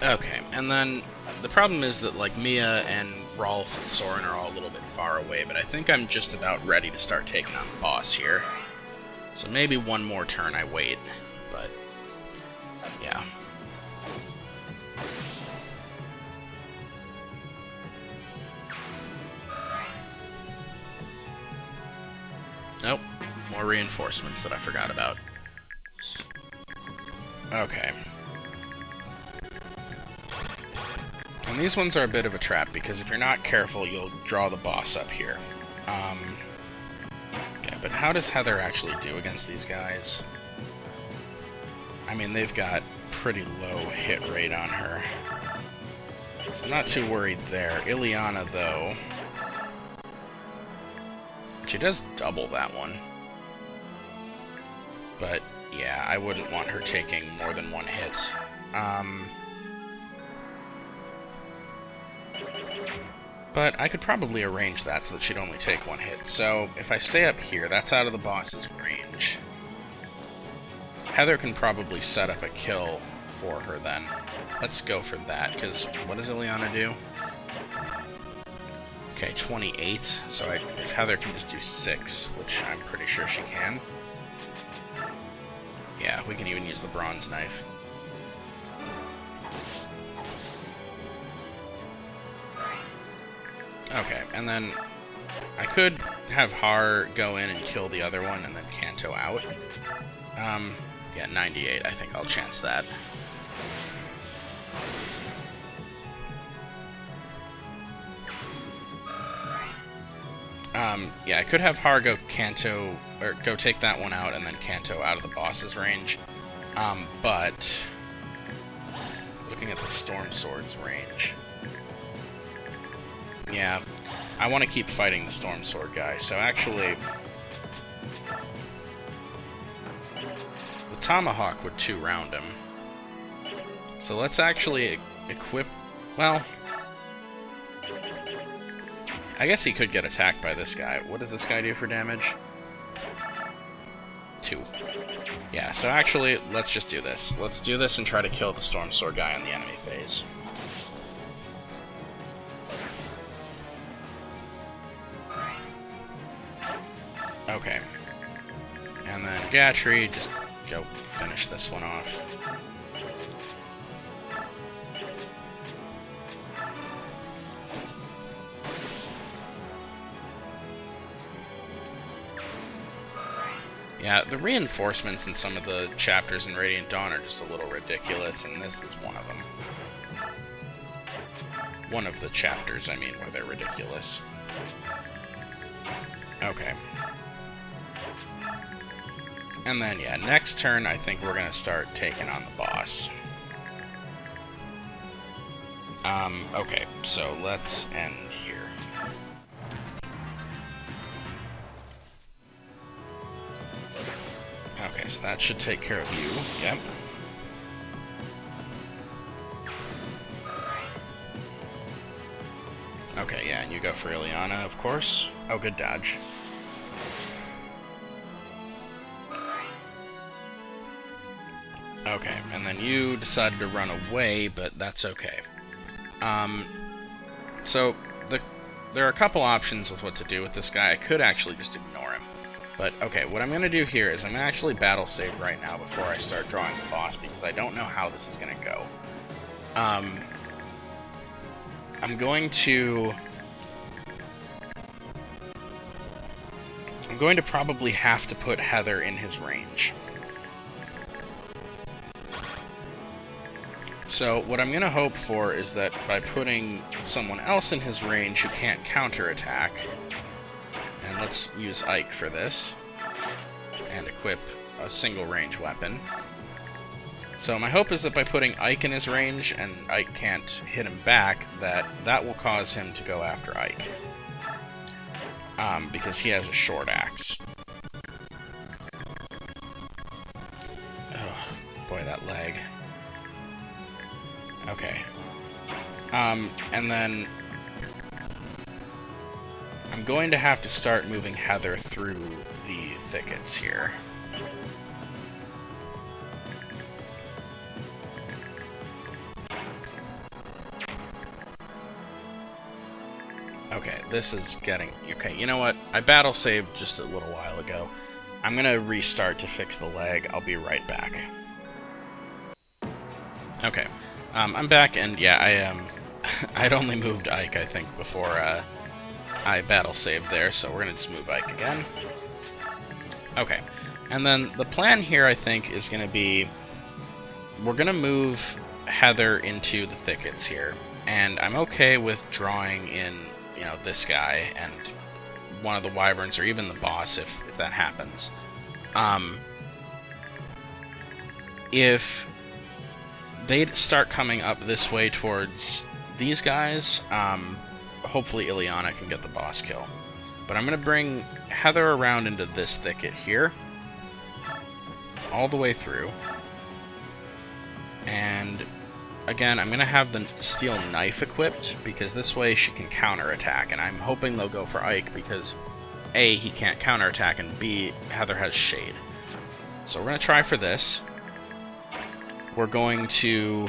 Okay, and then the problem is that, like, Mia and Rolf and Soren are all a little bit far away, but I think I'm just about ready to start taking on the boss here. So maybe one more turn I wait, but yeah. Nope, more reinforcements that I forgot about. Okay. And these ones are a bit of a trap, because if you're not careful, you'll draw the boss up here. Okay, but how does Heather actually do against these guys? I mean, they've got pretty low hit rate on her. So I'm not too worried there. Ileana, though... She does double that one. But, yeah, I wouldn't want her taking more than one hit. But I could probably arrange that so that she'd only take one hit. So, if I stay up here, that's out of the boss's range. Heather can probably set up a kill for her then. Let's go for that, because what does Ileana do? Okay, 28. So if Heather can just do 6, which I'm pretty sure she can. Yeah, we can even use the bronze knife. Okay, and then I could have Har go in and kill the other one and then Kanto out. Yeah, 98. I think I'll chance that. Yeah, I could have Har go Kanto, or go take that one out and then Kanto out of the boss's range. But looking at the Storm Sword's range, yeah, I want to keep fighting the Storm Sword guy. So actually, the Tomahawk would 2-round him. So let's actually equip, well, I guess he could get attacked by this guy. What does this guy do for damage? 2. Yeah, so actually, let's just do this. Let's do this and try to kill the Storm Sword guy on the enemy phase. Okay. And then Gatry, just go finish this one off. Yeah, the reinforcements in some of the chapters in Radiant Dawn are just a little ridiculous, and this is one of them. One of the chapters, I mean, where they're ridiculous. Okay. And then, yeah, next turn, I think we're going to start taking on the boss. Okay, so let's end here. Okay, so that should take care of you. Yep. Okay, yeah, and you go for Ileana, of course. Oh, good dodge. Okay, and then you decided to run away, but that's okay. So, there are a couple options with what to do with this guy. I could actually just ignore him. But, okay, what I'm going to do here is I'm going to actually battle save right now before I start drawing the boss, because I don't know how this is going to go. I'm going to probably have to put Heather in his range. So, what I'm going to hope for is that by putting someone else in his range who can't counterattack, and let's use Ike for this, and equip a single range weapon. So my hope is that by putting Ike in his range, and Ike can't hit him back, that will cause him to go after Ike. Because he has a short axe. Oh, boy, that lag. Okay. And then I'm going to have to start moving Heather through the thickets here. Okay, this is getting... Okay, you know what? I battle saved just a little while ago. I'm gonna restart to fix the lag. I'll be right back. Okay, I'm back, and yeah, I am... I'd only moved Ike, I think, before I battle saved there, so we're gonna just move Ike again. Okay, and then the plan here, I think, is gonna be... We're gonna move Heather into the thickets here, and I'm okay with drawing in, you know, this guy and one of the wyverns, or even the boss, if that happens. If they start coming up this way towards these guys, hopefully Ileana can get the boss kill. But I'm going to bring Heather around into this thicket here, all the way through. And again, I'm going to have the steel knife equipped, because this way she can counterattack, and I'm hoping they'll go for Ike, because A, he can't counterattack, and B, Heather has shade. So we're going to try for this. We're going to...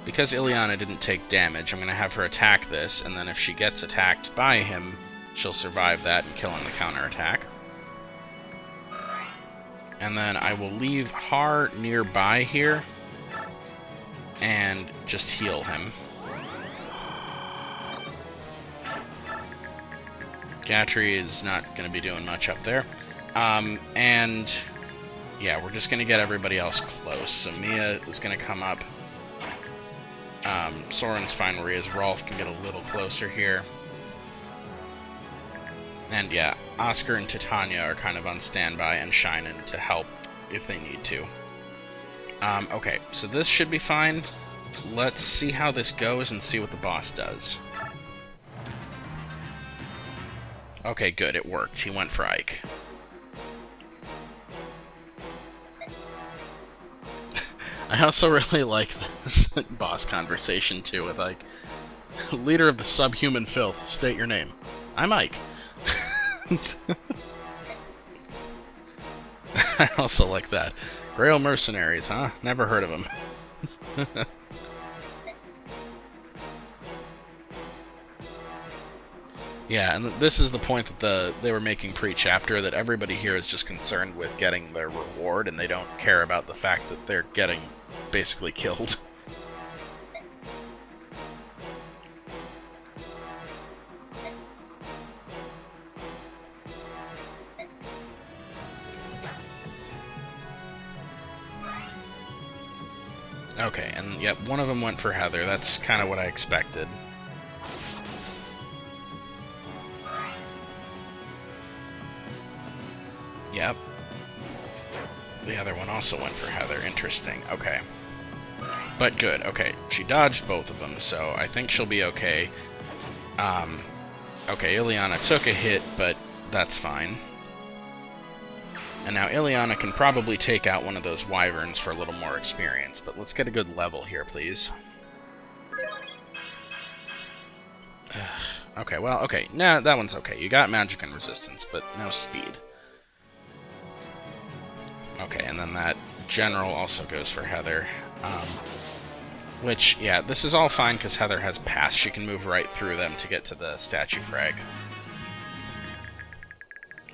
Because Ileana didn't take damage, I'm going to have her attack this, and then if she gets attacked by him, she'll survive that and kill on the counterattack. And then I will leave Har nearby here and just heal him. Gatry is not going to be doing much up there. And yeah, we're just going to get everybody else close. So Mia is going to come up. Soren's fine where he is. Rolf can get a little closer here. And yeah, Oscar and Titania are kind of on standby and shining to help if they need to. Okay, so this should be fine. Let's see how this goes and see what the boss does. Okay, good, it worked. He went for Ike. I also really like this boss conversation, too, with Ike. Leader of the subhuman filth, state your name. I'm Ike. I also like that. Grail mercenaries, huh? Never heard of them. Yeah, and this is the point that they were making pre-chapter, that everybody here is just concerned with getting their reward, and they don't care about the fact that they're getting basically killed. Okay, and yep, one of them went for Heather. That's kind of what I expected. Yep. The other one also went for Heather. Interesting. Okay. But good. Okay, she dodged both of them, so I think she'll be okay. Okay, Ileana took a hit, but that's fine. And now Ileana can probably take out one of those wyverns for a little more experience, but let's get a good level here, please. Okay, well, okay. Nah, that one's okay. You got magic and resistance, but no speed. Okay, and then that general also goes for Heather. Which, yeah, this is all fine because Heather has pass. She can move right through them to get to the statue frag.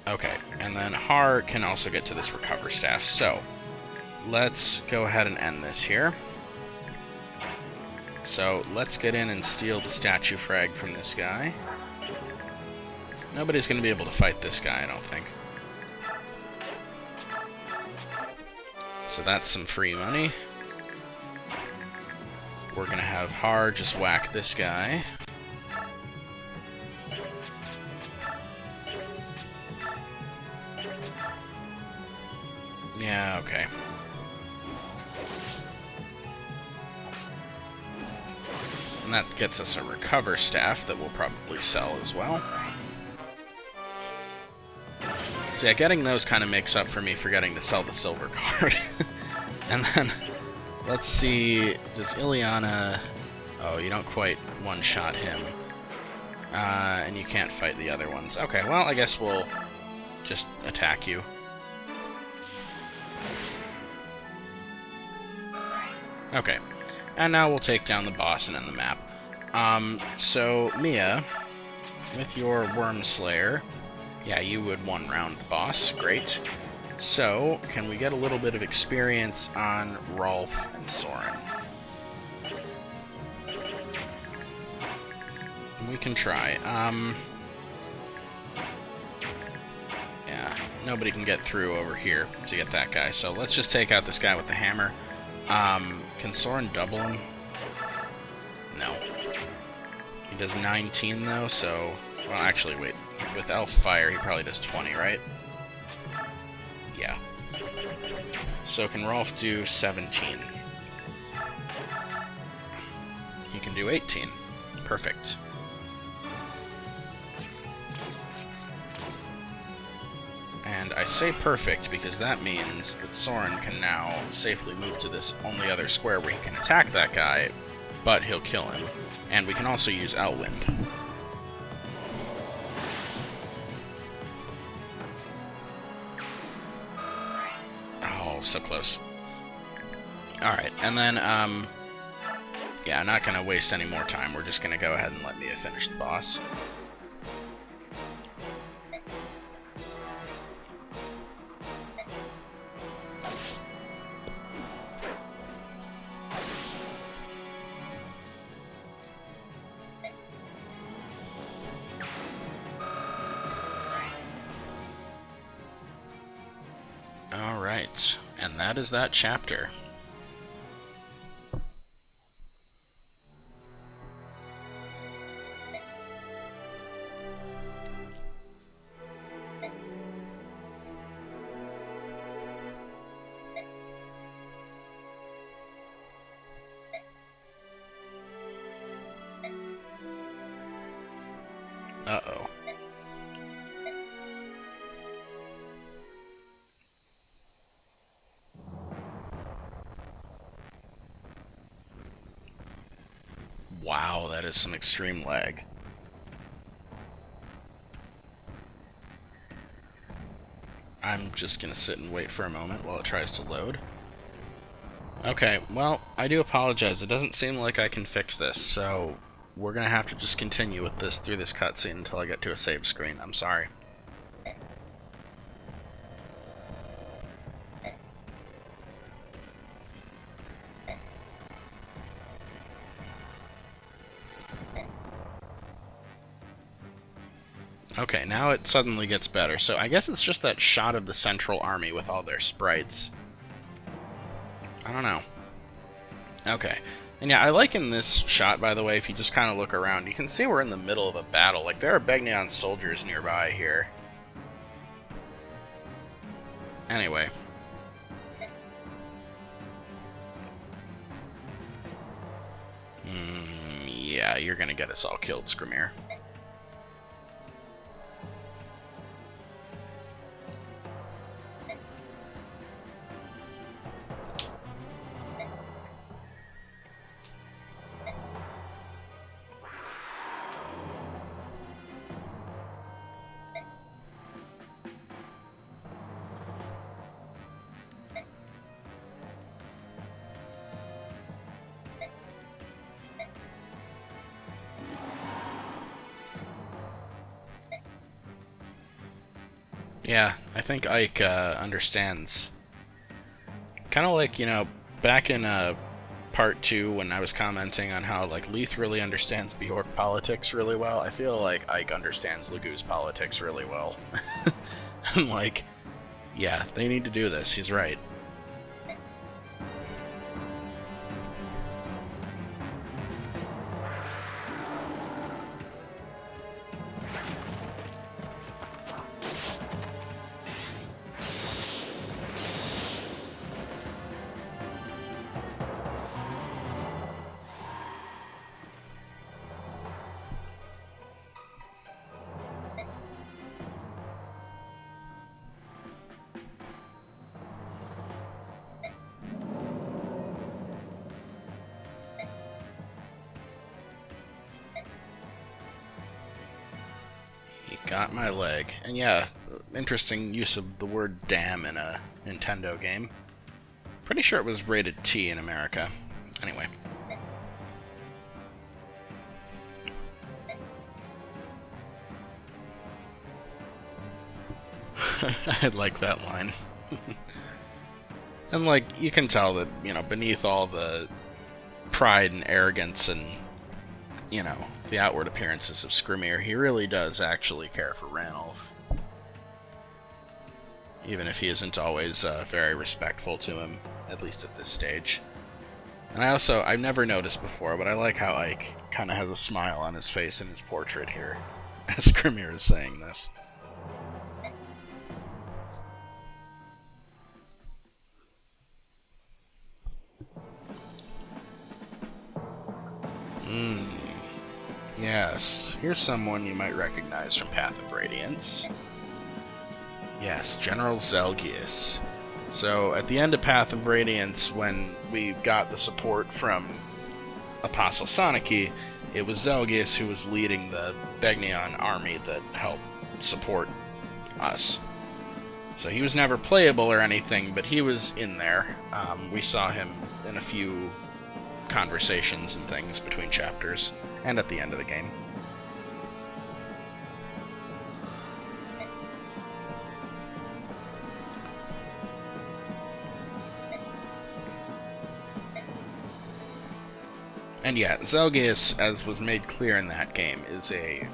Okay, and then Har can also get to this recover staff. So, let's go ahead and end this here. So, let's get in and steal the statue frag from this guy. Nobody's going to be able to fight this guy, I don't think. So that's some free money. We're going to have Har just whack this guy. Yeah, okay. And that gets us a recover staff that we'll probably sell as well. So yeah, getting those kind of makes up for me forgetting to sell the silver card. And then, let's see, does Ileana... Oh, you don't quite one-shot him. And you can't fight the other ones. Okay, well, I guess we'll just attack you. Okay, and now we'll take down the boss and end the map. So, Mia, with your Worm Slayer, yeah, you would one-round the boss. Great. So, can we get a little bit of experience on Rolf and Soren? We can try. Yeah, nobody can get through over here to get that guy, so let's just take out this guy with the hammer. Can Soren double him? No. He does 19, though, so... Well, actually, wait. With Elf Fire, he probably does 20, right? Yeah. So can Rolf do 17? He can do 18. Perfect. And I say perfect because that means that Soren can now safely move to this only other square where he can attack that guy, but he'll kill him. And we can also use Outwind. Oh, so close. Alright, and then, yeah, I'm not going to waste any more time. We're just going to go ahead and let Mia finish the boss. Alright, and that is that chapter. Uh-oh. Wow, that is some extreme lag. I'm just gonna sit and wait for a moment while it tries to load. Okay, well, I do apologize. It doesn't seem like I can fix this, so we're gonna have to just continue with this through this cutscene until I get to a save screen. I'm sorry. Okay, now it suddenly gets better. So I guess it's just that shot of the central army with all their sprites. I don't know. Okay. And yeah, I like in this shot, by the way, if you just kind of look around, you can see we're in the middle of a battle. Like, there are Begnion soldiers nearby here. Anyway. Yeah, you're gonna get us all killed, Skrimir. Yeah, I think Ike understands. Kind of like, you know, back in part 2 when I was commenting on how, like, Leith really understands Bjork politics really well, I feel like Ike understands Legu's politics really well. I'm like, yeah, they need to do this, he's right. got my leg. And yeah, interesting use of the word damn in a Nintendo game. Pretty sure it was rated T in America. Anyway. I like that line. And, like, you can tell that, you know, beneath all the pride and arrogance and, you know, the outward appearances of Skrymir, he really does actually care for Ranulf. Even if he isn't always very respectful to him, at least at this stage. And I've never noticed before, but I like how Ike kind of has a smile on his face in his portrait here, as Skrymir is saying this. Yes, here's someone you might recognize from Path of Radiance. Yes, General Zelgius. So, at the end of Path of Radiance, when we got the support from Apostle Soniki, it was Zelgius who was leading the Begnion army that helped support us. So he was never playable or anything, but he was in there. We saw him in a few conversations and things between chapters, and at the end of the game. And yeah, Zelgius, as was made clear in that game, is a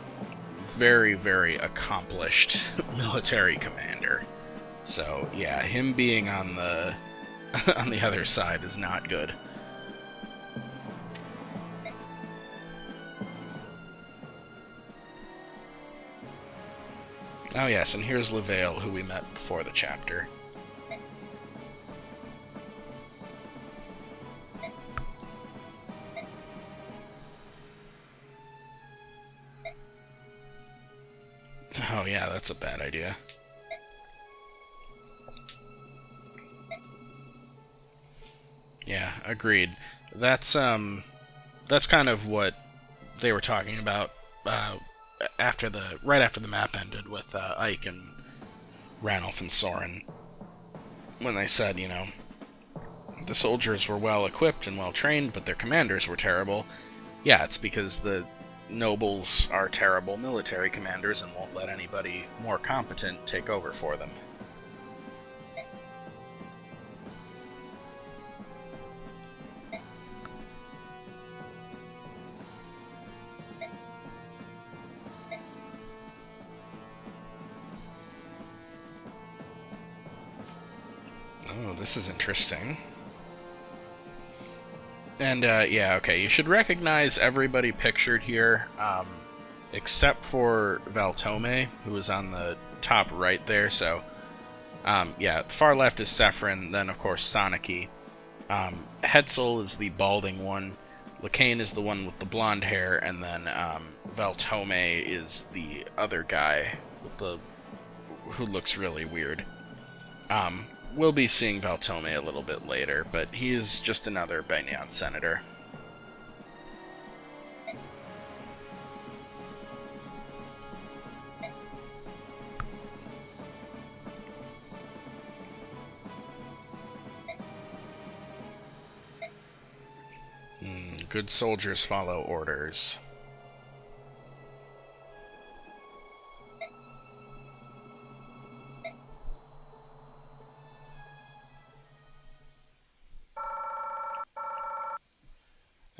very, very accomplished military commander. So yeah, him being on the on the other side is not good. Oh yes, and here's Leveil, who we met before the chapter. Oh yeah, that's a bad idea. Yeah, agreed. That's kind of what they were talking about right after the map ended with Ike and Ranulf and Soren, when they said, you know, the soldiers were well equipped and well trained, but their commanders were terrible. Yeah, it's because the nobles are terrible military commanders and won't let anybody more competent take over for them. Oh, this is interesting. And, yeah, okay, you should recognize everybody pictured here, except for Valtome, who is on the top right there, so, yeah, far left is Sephron, then, of course, Soniki. Hetzel is the balding one, Lacane is the one with the blonde hair, and then, Valtome is the other guy with who looks really weird. We'll be seeing Valtome a little bit later, but he is just another Begnion senator. Good soldiers follow orders.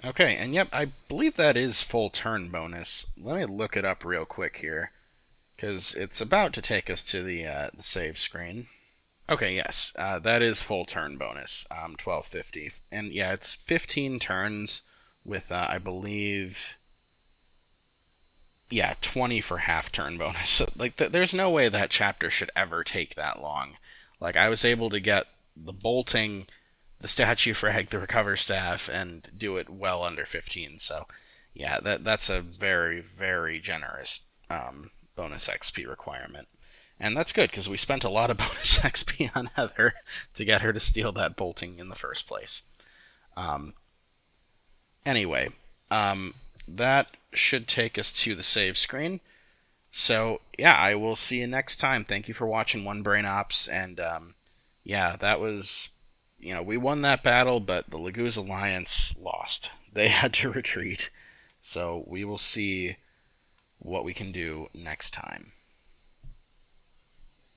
Okay, and yep, I believe that is full turn bonus. Let me look it up real quick here, because it's about to take us to the save screen. Okay, yes, that is full turn bonus, 1250. And yeah, it's 15 turns with, I believe, yeah, 20 for half turn bonus. So, like, there's no way that chapter should ever take that long. Like, I was able to get the bolting, the statue frag, the recover staff, and do it well under 15. So, yeah, that's a very, very generous bonus XP requirement. And that's good, because we spent a lot of bonus XP on Heather to get her to steal that bolting in the first place. Anyway, that should take us to the save screen. So yeah, I will see you next time. Thank you for watching One Brain Ops, and yeah, that was, we won that battle, but the Laguz Alliance lost. They had to retreat. So we will see what we can do next time.